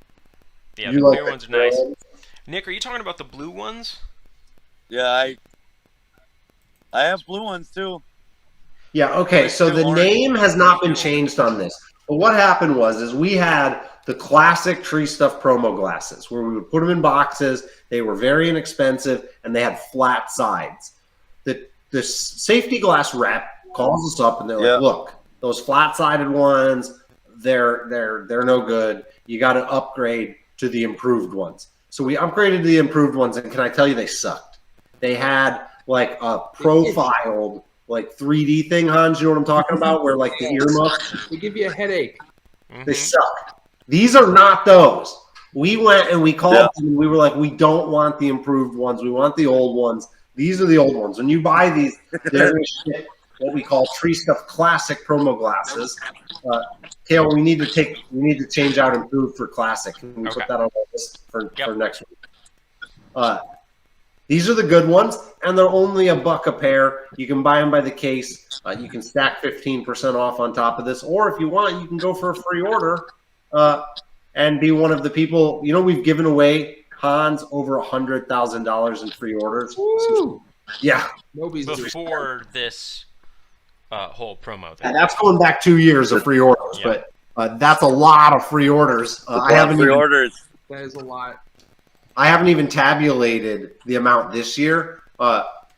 Yeah, You the like clear the ones are nice. ones? Nick, are you talking about the blue ones? Yeah, I have blue ones too. Yeah, okay, so the name has not been changed on this. But what happened is we had the classic TreeStuff promo glasses where we would put them in boxes. They were very inexpensive, and they had flat sides. The safety glass rep calls us up, and they're like, look, those flat-sided ones, they're no good. You got to upgrade to the improved ones. So we upgraded to the improved ones, and can I tell you, they sucked. They had like a profiled like 3D thing, Hans, you know what I'm talking about, where like the earmuffs. They give you a headache. Mm-hmm. They suck. These are not those. We went and we called them, and we were like, we don't want the improved ones. We want the old ones. These are the old ones. When you buy these, there is shit, what we call TreeStuff classic promo glasses. Cale, we need to change out improved for classic. Can we put that on the list for next week? These are the good ones, and they're only $1 a pair. You can buy them by the case. You can stack 15% off on top of this, or if you want, you can go for a free order and be one of the people. You know, we've given away, Hans, over $100,000 in free orders. Woo! Yeah. Nobody's Before this whole promo thing. And that's going back 2 years of free orders. Yeah. But That's a lot of free orders. I haven't pre-orders. That is a lot. I haven't even tabulated the amount this year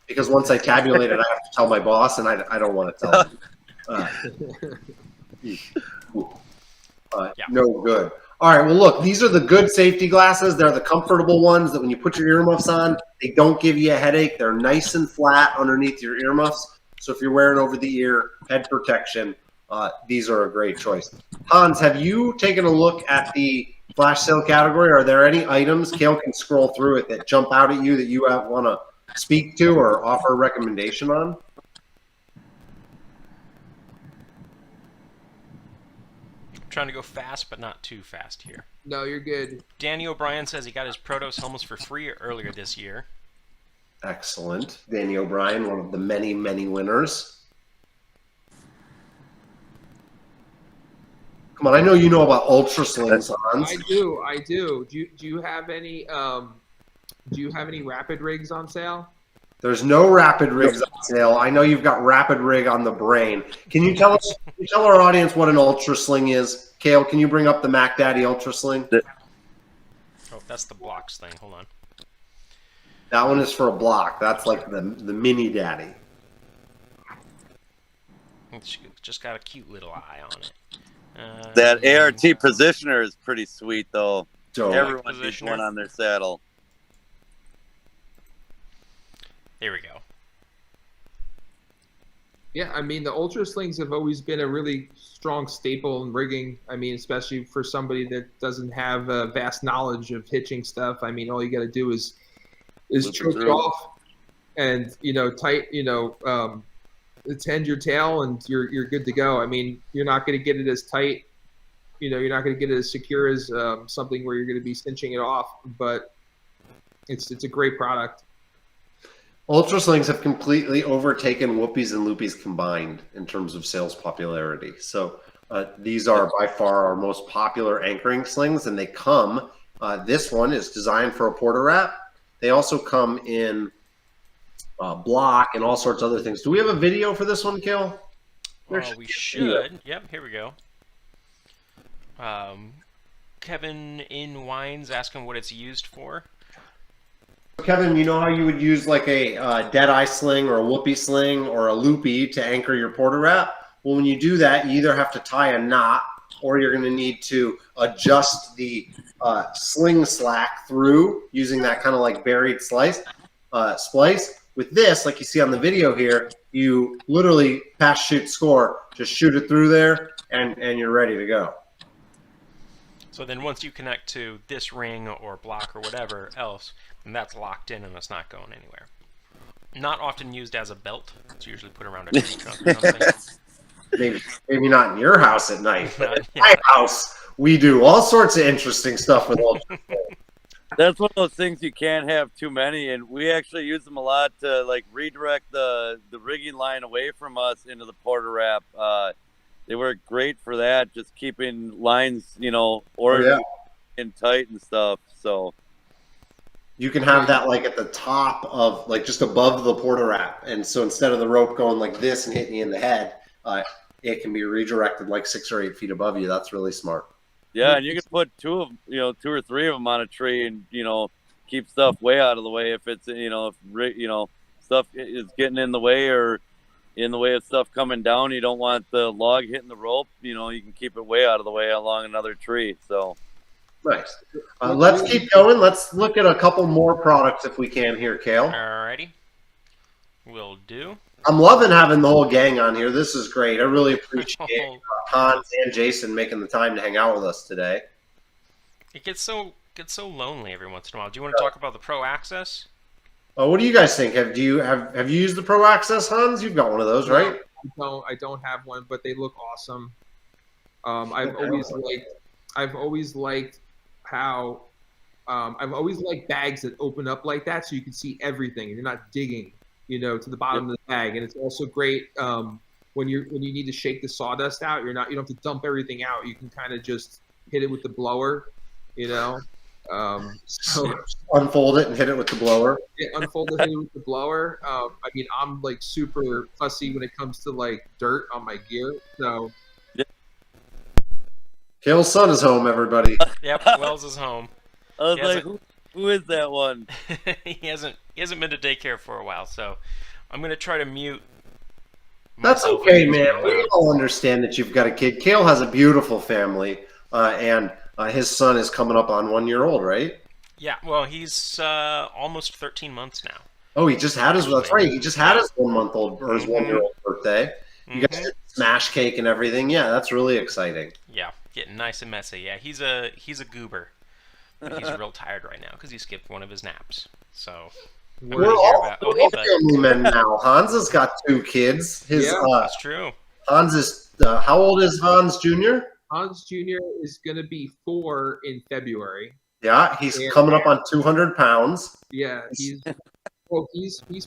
because once I tabulate it, I have to tell my boss, and I don't want to tell him. No good. All right, well, look, these are the good safety glasses. They're the comfortable ones that when you put your earmuffs on, they don't give you a headache. They're nice and flat underneath your earmuffs. So if you're wearing over the ear, head protection, these are a great choice. Hans, have you taken a look at the flash sale category? Are there any items, Cale can scroll through it, that jump out at you that you want to speak to or offer a recommendation on? Trying to go fast, but not too fast here. No, you're good. Danny O'Brien says he got his Protos helmets for free earlier this year. Excellent. Danny O'Brien, one of the many, many winners. Come on, I know you know about Ultra Slings, Hans. I do. Do you have any rapid rigs on sale? There's no rapid rigs on sale. I know you've got rapid rig on the brain. Can you tell us? Can you tell our audience what an Ultra Sling is? Cale, can you bring up the Mac Daddy Ultra Sling? Oh, that's the blocks thing. Hold on. That one is for a block. That's like the mini daddy. It's just got a cute little eye on it. That ART positioner is pretty sweet, though. Dope. Everyone needs one on their saddle. There we go. Yeah, I mean, the Ultra Slings have always been a really strong staple in rigging. I mean, especially for somebody that doesn't have a vast knowledge of hitching stuff. I mean, all you got to do is choke it off and, tend your tail and you're good to go. I mean, you're not going to get it as tight. You're not going to get it as secure as something where you're going to be cinching it off, but it's a great product. Ultra Slings have completely overtaken Whoopies and Loopies combined in terms of sales popularity. So these are by far our most popular anchoring slings, and they come. This one is designed for a porter wrap. They also come in block and all sorts of other things. Do we have a video for this one, Cale? We should. Yep, here we go. Kevin in Wines asking what it's used for. Kevin, you know how you would use like a Deadeye sling or a Whoopie sling or a Loopy to anchor your porter wrap? Well, when you do that, you either have to tie a knot or you're going to need to adjust the sling slack through using that kind of like buried splice. With this, like you see on the video here, you literally pass, shoot, score. Just shoot it through there, and you're ready to go. So then once you connect to this ring or block or whatever else, then that's locked in and it's not going anywhere. Not often used as a belt. It's usually put around a tree trunk or something. Maybe not in your house at night, but in my house, we do all sorts of interesting stuff with Ultra. That's one of those things you can't have too many, and we actually use them a lot to like redirect the rigging line away from us into the porter wrap. They work great for that, just keeping lines, ordered and tight and stuff. So you can have that like at the top of like just above the porter wrap, and so instead of the rope going like this and hitting you in the head, it can be redirected like 6 or 8 feet above you. That's really smart. Yeah, and you can put 2 or 3 of them on a tree, and keep stuff way out of the way if it's if stuff is getting in the way or in the way of stuff coming down. You don't want the log hitting the rope. You can keep it way out of the way along another tree. So nice. Let's keep going. Let's look at a couple more products if we can here, Cale. Alrighty, will do. I'm loving having the whole gang on here. This is great. I really appreciate Hans and Jason making the time to hang out with us today. It gets so lonely every once in a while. Do you want to talk about the Pro Access? What do you guys think? Have you used the Pro Access, Hans? You've got one of those, right? No, I don't have one, but they look awesome. I've always liked how I've always liked bags that open up like that, so you can see everything. You're not digging, to the bottom of the bag, and it's also great when you need to shake the sawdust out. You don't have to dump everything out. You can kind of just hit it with the blower, So unfold it and hit it with the blower. Yeah, unfold it, hit it with the blower. I'm like super fussy when it comes to like dirt on my gear. So Cale's son is home, everybody. Yep, Wells is home. I was He like, hasn't- who is that one? he hasn't been to daycare for a while, so I'm gonna try to mute. That's myself okay, when he's man. being We loud. all understand that you've got a kid. Cale has a beautiful family, and his son is coming up on 1 year old, right? Yeah, well, he's almost 13 months now. Oh, he just had his. That's right. He just had his 1 month old or his Mhm. 1 year old birthday. You guys did smash cake and everything. Yeah, that's really exciting. Yeah, getting nice and messy. Yeah, he's a goober. But he's real tired right now because he skipped one of his naps. So We're hear all, about- we're oh, hey, all bud. family men now. Hans has got 2 kids. His Yeah. that's true. Hans is how old is Hans Jr.? Hans Jr. is going to be 4 in February. Yeah, he's Yeah. coming up on 200 pounds. Yeah, he's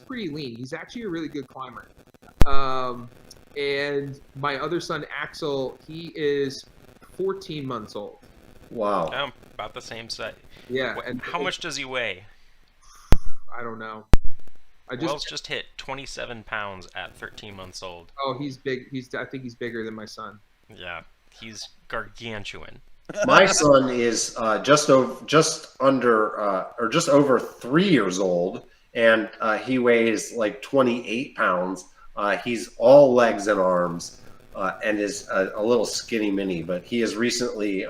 pretty lean. He's actually a really good climber. And my other son Axel, he is 14 months old. Wow. About the same size. Yeah, and How much does he weigh? I don't know. Wells just hit 27 pounds at 13 months old. Oh, he's big. I think he's bigger than my son. Yeah, he's gargantuan. My son is just over 3 years old, and he weighs like 28 pounds. He's all legs and arms, and is a little skinny mini. But he has recently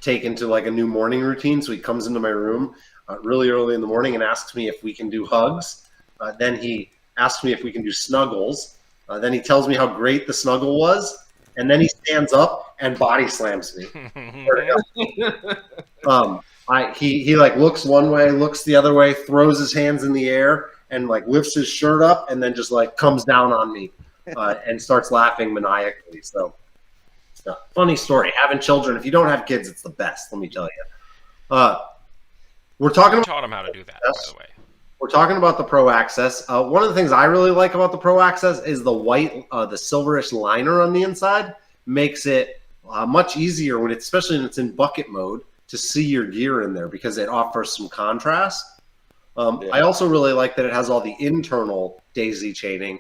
taken to like a new morning routine. So he comes into my room really early in the morning and asks me if we can do hugs. Then he asks me if we can do snuggles. Then he tells me how great the snuggle was. And then he stands up and body slams me. He like looks one way, looks the other way, throws his hands in the air, and like lifts his shirt up, and then just like comes down on me and starts laughing maniacally. So, funny story. Having children, if you don't have kids, it's the best. Let me tell you. We're talking about Taught him how to do that, by the way. We're talking about the Pro Access. One of the things I really like about the Pro Access is the white, the silverish liner on the inside makes it much easier when it's, especially when it's in bucket mode, to see your gear in there because it offers some contrast. I also really like that it has all the internal daisy chaining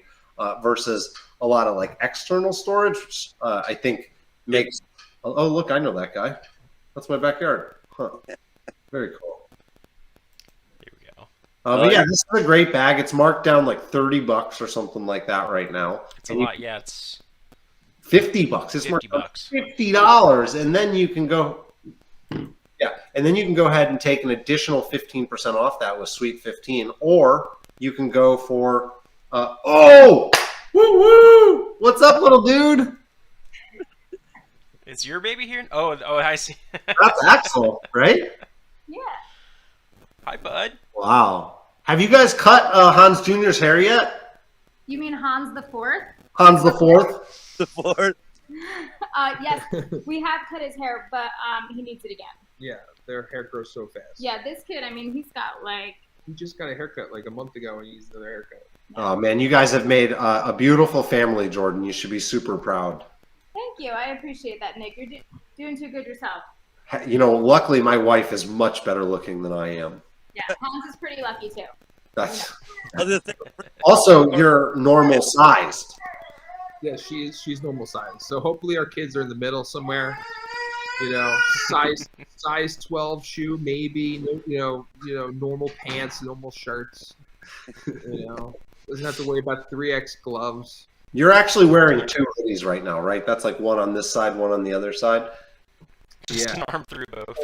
versus a lot of like external storage, which I think makes. Oh, look, I know that guy. That's my backyard. Huh. Very cool. But yeah, this is a great bag. It's marked down like $30 or something like that right now. It's a lot, yeah. It's $50. It's marked down $50, and then you can go. Yeah, and then you can go ahead and take an additional 15% off that with Sweet 15, or you can go for. Woo woo! What's up, little dude? Is your baby here? Oh, I see. That's Axel, right? Yeah. Hi, bud. Wow. Have you guys cut Hans Jr.'s hair yet? You mean Hans the Fourth? Hans the Fourth? The fourth. Yes, we have cut his hair, but he needs it again. Yeah, their hair grows so fast. Yeah, this kid, I mean, he's got like. He just got a haircut like a month ago and he needs another haircut. Oh, man, you guys have made a beautiful family, Jordan. You should be super proud. Thank you. I appreciate that, Nick. You're doing too good yourself. You know, luckily my wife is much better looking than I am. Yeah, Hans is pretty lucky too. That's Other thing, also you're normal sized. Yeah, she's normal size. So hopefully our kids are in the middle somewhere. You know, size 12 shoe maybe. You know, normal pants, normal shirts. You know, doesn't have to worry about 3X gloves. You're actually wearing 2 hoodies right now, right? That's like one on this side, one on the other side. Just Yeah. an arm through both.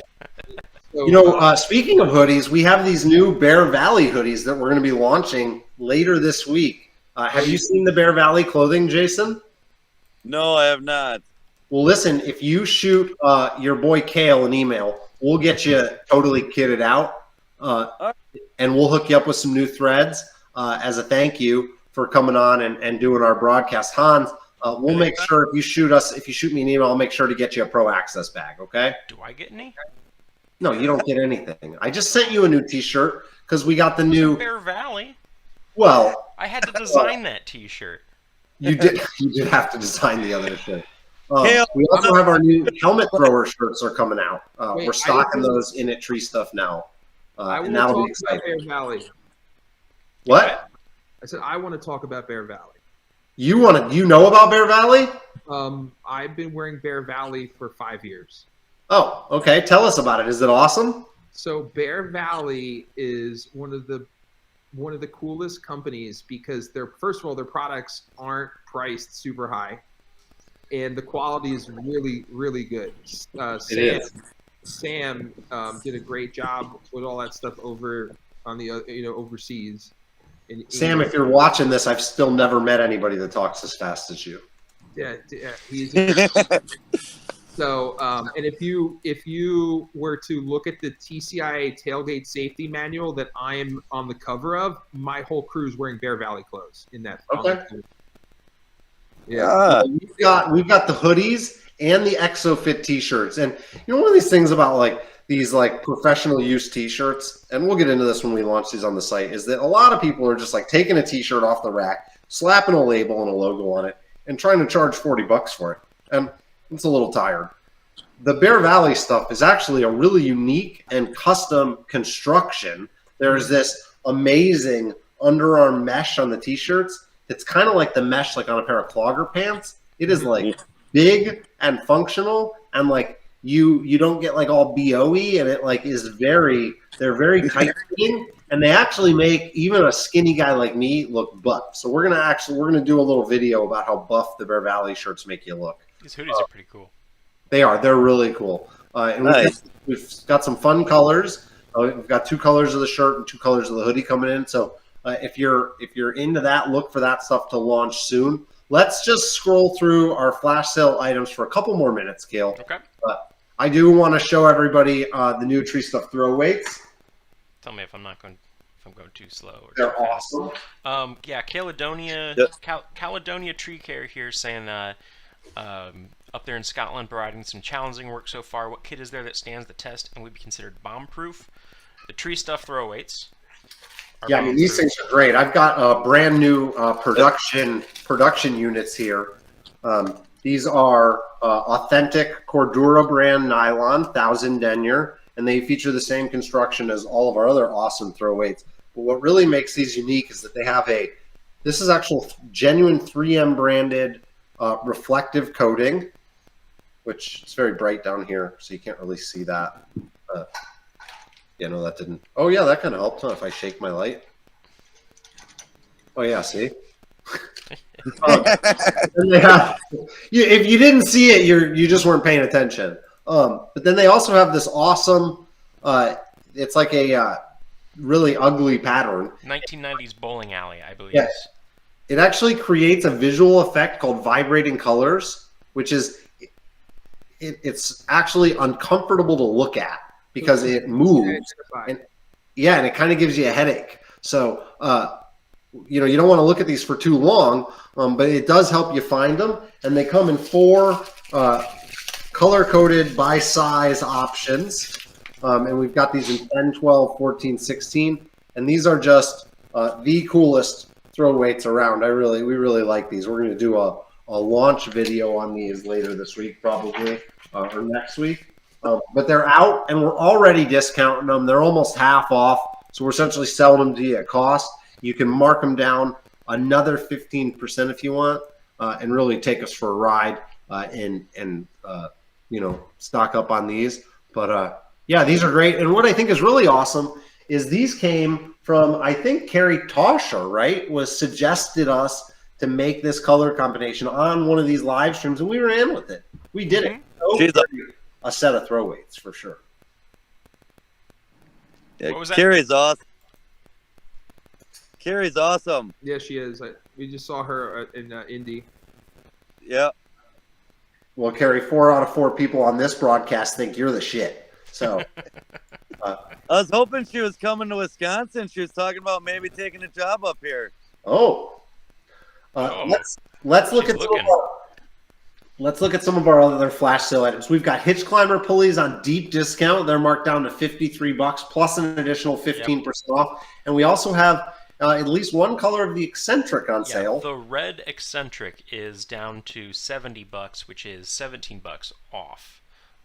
So, You know, speaking of hoodies, we have these new Bear Valley hoodies that we're going to be launching later this week. Have you seen the Bear Valley clothing, Jason? no, I have not. Well, listen, if you shoot your boy Cale an email, we'll get you totally kitted out, and we'll hook you up with some new threads as a thank you for coming on and doing our broadcast. Hans, we'll make sure if you shoot me an email, I'll make sure to get you a Pro Access bag, okay? Do I get any? No, you don't get anything. I just sent you a new T-shirt because we got the new. Bear Valley. Well, I had to design that T-shirt. you did have to design the other shirt. Cale, We also have our new helmet thrower shirts are coming out. Wait, We're stocking those in at TreeStuff now, I and want to that'll talk be about exciting. Bear Valley. What? I said I want to talk about Bear Valley. You know about Bear Valley? I've been wearing Bear Valley for 5 years. Oh, okay. Tell us about it. Is it awesome? So Bear Valley is one of the coolest companies because first of all, their products aren't priced super high, and the quality is really, really good. Sam did a great job with all that stuff over on the overseas. Sam, if you're watching this, I've still never met anybody that talks as fast as you. Yeah, he's. So, and if you were to look at the TCIA tailgate safety manual that I am on the cover of, my whole crew is wearing Bear Valley clothes in that. Okay. Yeah. We've got the hoodies and the ExoFit t-shirts, and one of these things about like these like professional use t-shirts, and we'll get into this when we launch these on the site, is that a lot of people are just like taking a t-shirt off the rack, slapping a label and a logo on it, and trying to charge $40 for it. And it's a little tired. The Bear Valley stuff is actually a really unique and custom construction. There's this amazing underarm mesh on the t-shirts. It's kind of like the mesh like on a pair of clogger pants. It is like big and functional, and like you don't get like all BO-y, and it like they're very tight fitting, and they actually make even a skinny guy like me look buff. So we're gonna do a little video about how buff the Bear Valley shirts make you look. These hoodies are pretty cool. They're really cool. And Nice. we've got some fun colors. We've got 2 colors of the shirt and 2 colors of the hoodie coming in. So if you're into that, look for that stuff to launch soon. Let's just scroll through our flash sale items for a couple more minutes, Cale. Okay. I do want to show everybody the new TreeStuff throw weights. Tell me if I'm going too slow. Or They're too fast. awesome. Yeah, Caledonia, Yep. Caledonia Tree Care here saying up there in Scotland providing some challenging work so far. What kit is there that stands the test and would be considered bomb-proof? The TreeStuff throw weights. Yeah, I mean, these things are great. I've got brand new production units here. These are authentic Cordura brand nylon, 1000 denier, and they feature the same construction as all of our other awesome throw weights. But what really makes these unique is that they have this is actual genuine 3M branded reflective coating, which is very bright down here, so you can't really see that. Yeah, no, that didn't. Oh, yeah, that kind of helped, huh, if I shake my light. Oh, yeah, see? And they have, if you didn't see it, you just weren't paying attention. But then they also have this awesome, it's like a really ugly pattern. 1990s bowling alley, I believe. Yes. It actually creates a visual effect called vibrating colors, which is it's actually uncomfortable to look at because it moves. And it kind of gives you a headache. So, you don't want to look at these for too long, but it does help you find them. And they come in 4 color-coded by size options. And we've got these in 10, 12, 14, 16. And these are just the coolest throw weights around. We really like these. We're going to do a launch video on these later this week, probably, or next week. But they're out, and we're already discounting them. They're almost half off, so we're essentially selling them to you at cost. You can mark them down another 15% if you want, and really take us for a ride and stock up on these. But yeah, these are great. And what I think is really awesome is these came from, I think, Carrie Tosher, right, was suggested us to make this color combination on one of these live streams, and we were in with it. We did it. She's A set of throw weights for sure. Yeah, What was that? Carrie's awesome. Carrie's awesome. Yeah, she is. We just saw her in Indy. Yeah. Well, Carrie, 4 out of 4 people on this broadcast think you're the shit. So I was hoping she was coming to Wisconsin. She was talking about maybe taking a job up here. Let's look at some of our other flash sale items. We've got Hitch Climber pulleys on deep discount. They're marked down to $53 plus an additional 15% off. And we also have at least one color of the eccentric on sale. The red eccentric is down to $70, which is $17 off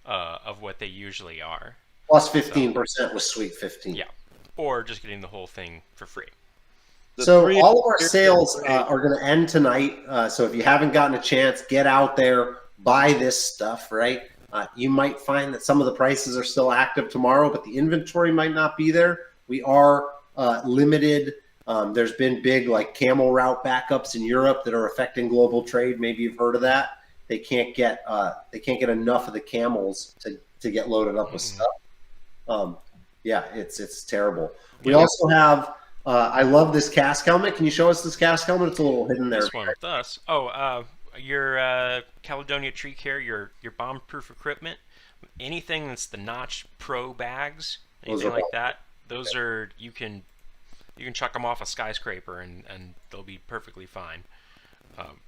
of what they usually are. Plus 15% with Sweet 15. Yeah, or just getting the whole thing for free. So all of our sales are going to end tonight. So if you haven't gotten a chance, get out there, buy this stuff, right? You might find that some of the prices are still active tomorrow, but the inventory might not be there. We are limited. There's been big like camel route backups in Europe that are affecting global trade. Maybe you've heard of that. They can't get enough of the camels to get loaded up with stuff. Yeah, it's terrible. We also have. I love this cask helmet. Can you show us this cask helmet? It's a little hidden there. This one with us. Oh, your Caledonia Tree Care, your bomb-proof equipment, anything that's the Notch Pro bags, anything like that. Those are you can chuck them off a skyscraper and they'll be perfectly fine.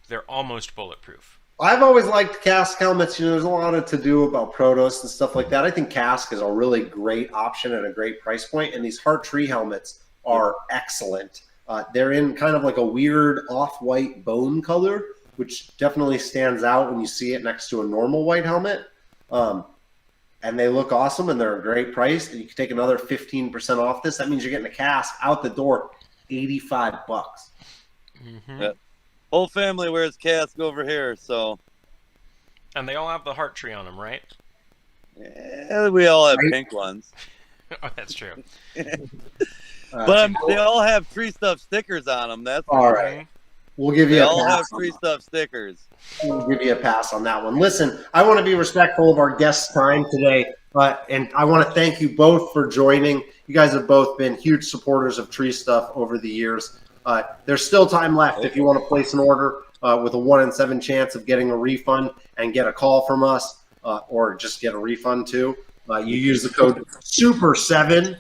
They're almost bulletproof. I've always liked cask helmets. There's a lot of to-do about Protos and stuff like that. I think cask is a really great option at a great price point, and these Heart Tree helmets are excellent. They're in kind of like a weird off-white bone color, which definitely stands out when you see it next to a normal white helmet. And they look awesome, and they're a great price. And you can take another 15% off this. That means you're getting a cask out the door, $85. Mm-hmm. Yeah. Whole family wears cask over here, so. And they all have the heart tree on them, right? Yeah, we all have pink ones. Oh, that's true. But they all have TreeStuff stickers on them. That's all right. We'll give you they a all have pass. TreeStuff stickers. We'll give you a pass on that one. Listen, I want to be respectful of our guests' time today, and I want to thank you both for joining. You guys have both been huge supporters of TreeStuff over the years. There's still time left if you want to place an order with a 1 in 7 chance of getting a refund and get a call from us, or just get a refund too. You use the code SUPER7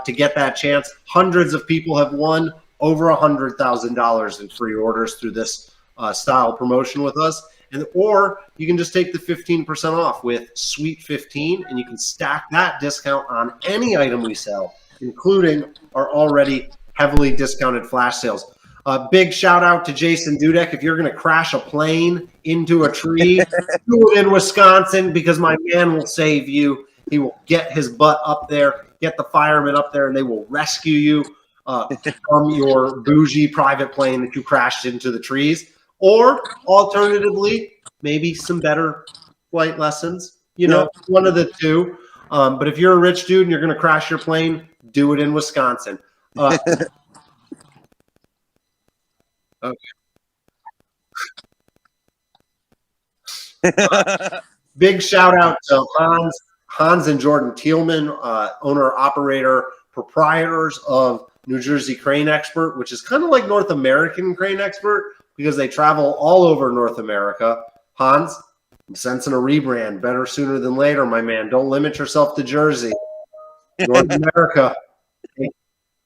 to get that chance. Hundreds of people have won over $100,000 in free orders through this style promotion with us. Or you can just take the 15% off with Sweet 15, and you can stack that discount on any item we sell, including our already heavily discounted flash sales. Big shout out to Jason Dudek. If you're going to crash a plane into a tree, do it in Wisconsin, because my man will save you. He will get his butt up there, get the firemen up there, and they will rescue you from your bougie private plane that you crashed into the trees. Or alternatively, maybe some better flight lessons, one of the two. But if you're a rich dude and you're going to crash your plane, do it in Wisconsin. Okay. Big shout out to Hans and Jordan Thielman, owner, operator, proprietors of New Jersey Crane Expert, which is kind of like North American Crane Expert because they travel all over North America. Hans, I'm sensing a rebrand. Better sooner than later, my man. Don't limit yourself to Jersey. North America.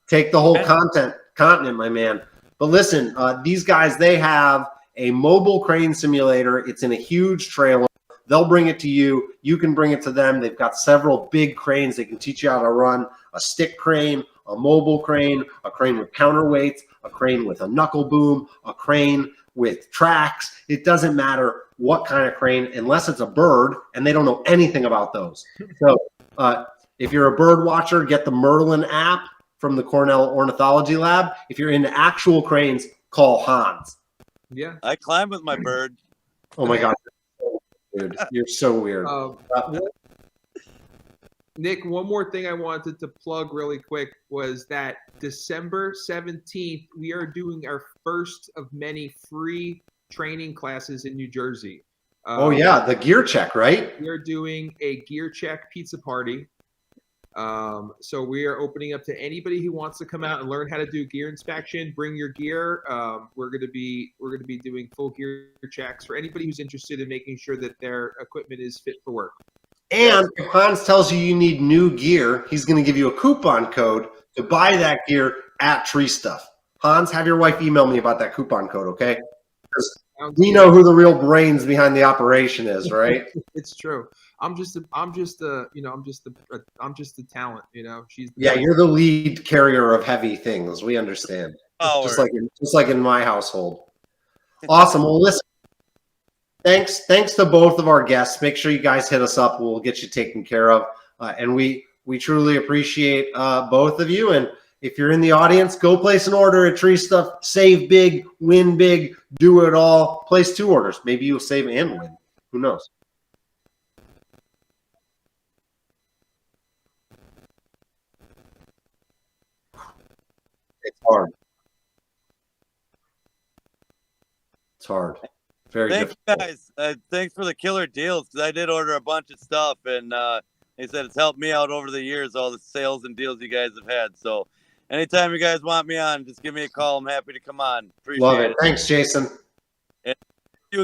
Take the whole continent, my man. But listen, these guys, they have a mobile crane simulator. It's in a huge trailer. They'll bring it to you. You can bring it to them. They've got several big cranes. They can teach you how to run a stick crane, a mobile crane, a crane with counterweights, a crane with a knuckle boom, a crane with tracks. It doesn't matter what kind of crane, unless it's a bird, and they don't know anything about those. So if you're a bird watcher, get the Merlin app from the Cornell Ornithology Lab. If you're into actual cranes, call Hans. Yeah. I climb with my bird. Oh my God. Dude, you're so weird. Nick, one more thing I wanted to plug really quick was that December 17th, we are doing our first of many free training classes in New Jersey. Oh yeah, the gear check, right? We're doing a gear check pizza party. So we are opening up to anybody who wants to come out and learn how to do gear inspection. Bring your gear. We're gonna be doing full gear checks for anybody who's interested in making sure that their equipment is fit for work. And if Hans tells you need new gear, he's going to give you a coupon code to buy that gear at TreeStuff. Hans, have your wife email me about that coupon code, okay? Because we know who the real brains behind the operation is, right? It's true. I'm just the talent, She's you're the lead carrier of heavy things. We understand. Just like in my household. Awesome. Well, listen. Thanks to both of our guests. Make sure you guys hit us up. We'll get you taken care of. And we truly appreciate both of you. And If you're in the audience, go place an order at TreeStuff. Save big, win big, do it all. Place 2 orders. Maybe you'll save and win. Who knows? It's hard. It's hard. Very Thank difficult. you guys. Thanks for the killer deals because I did order a bunch of stuff and they said it's helped me out over the years, all the sales and deals you guys have had. So anytime you guys want me on, just give me a call. I'm happy to come on. Appreciate Love it. it. Thanks, Jason.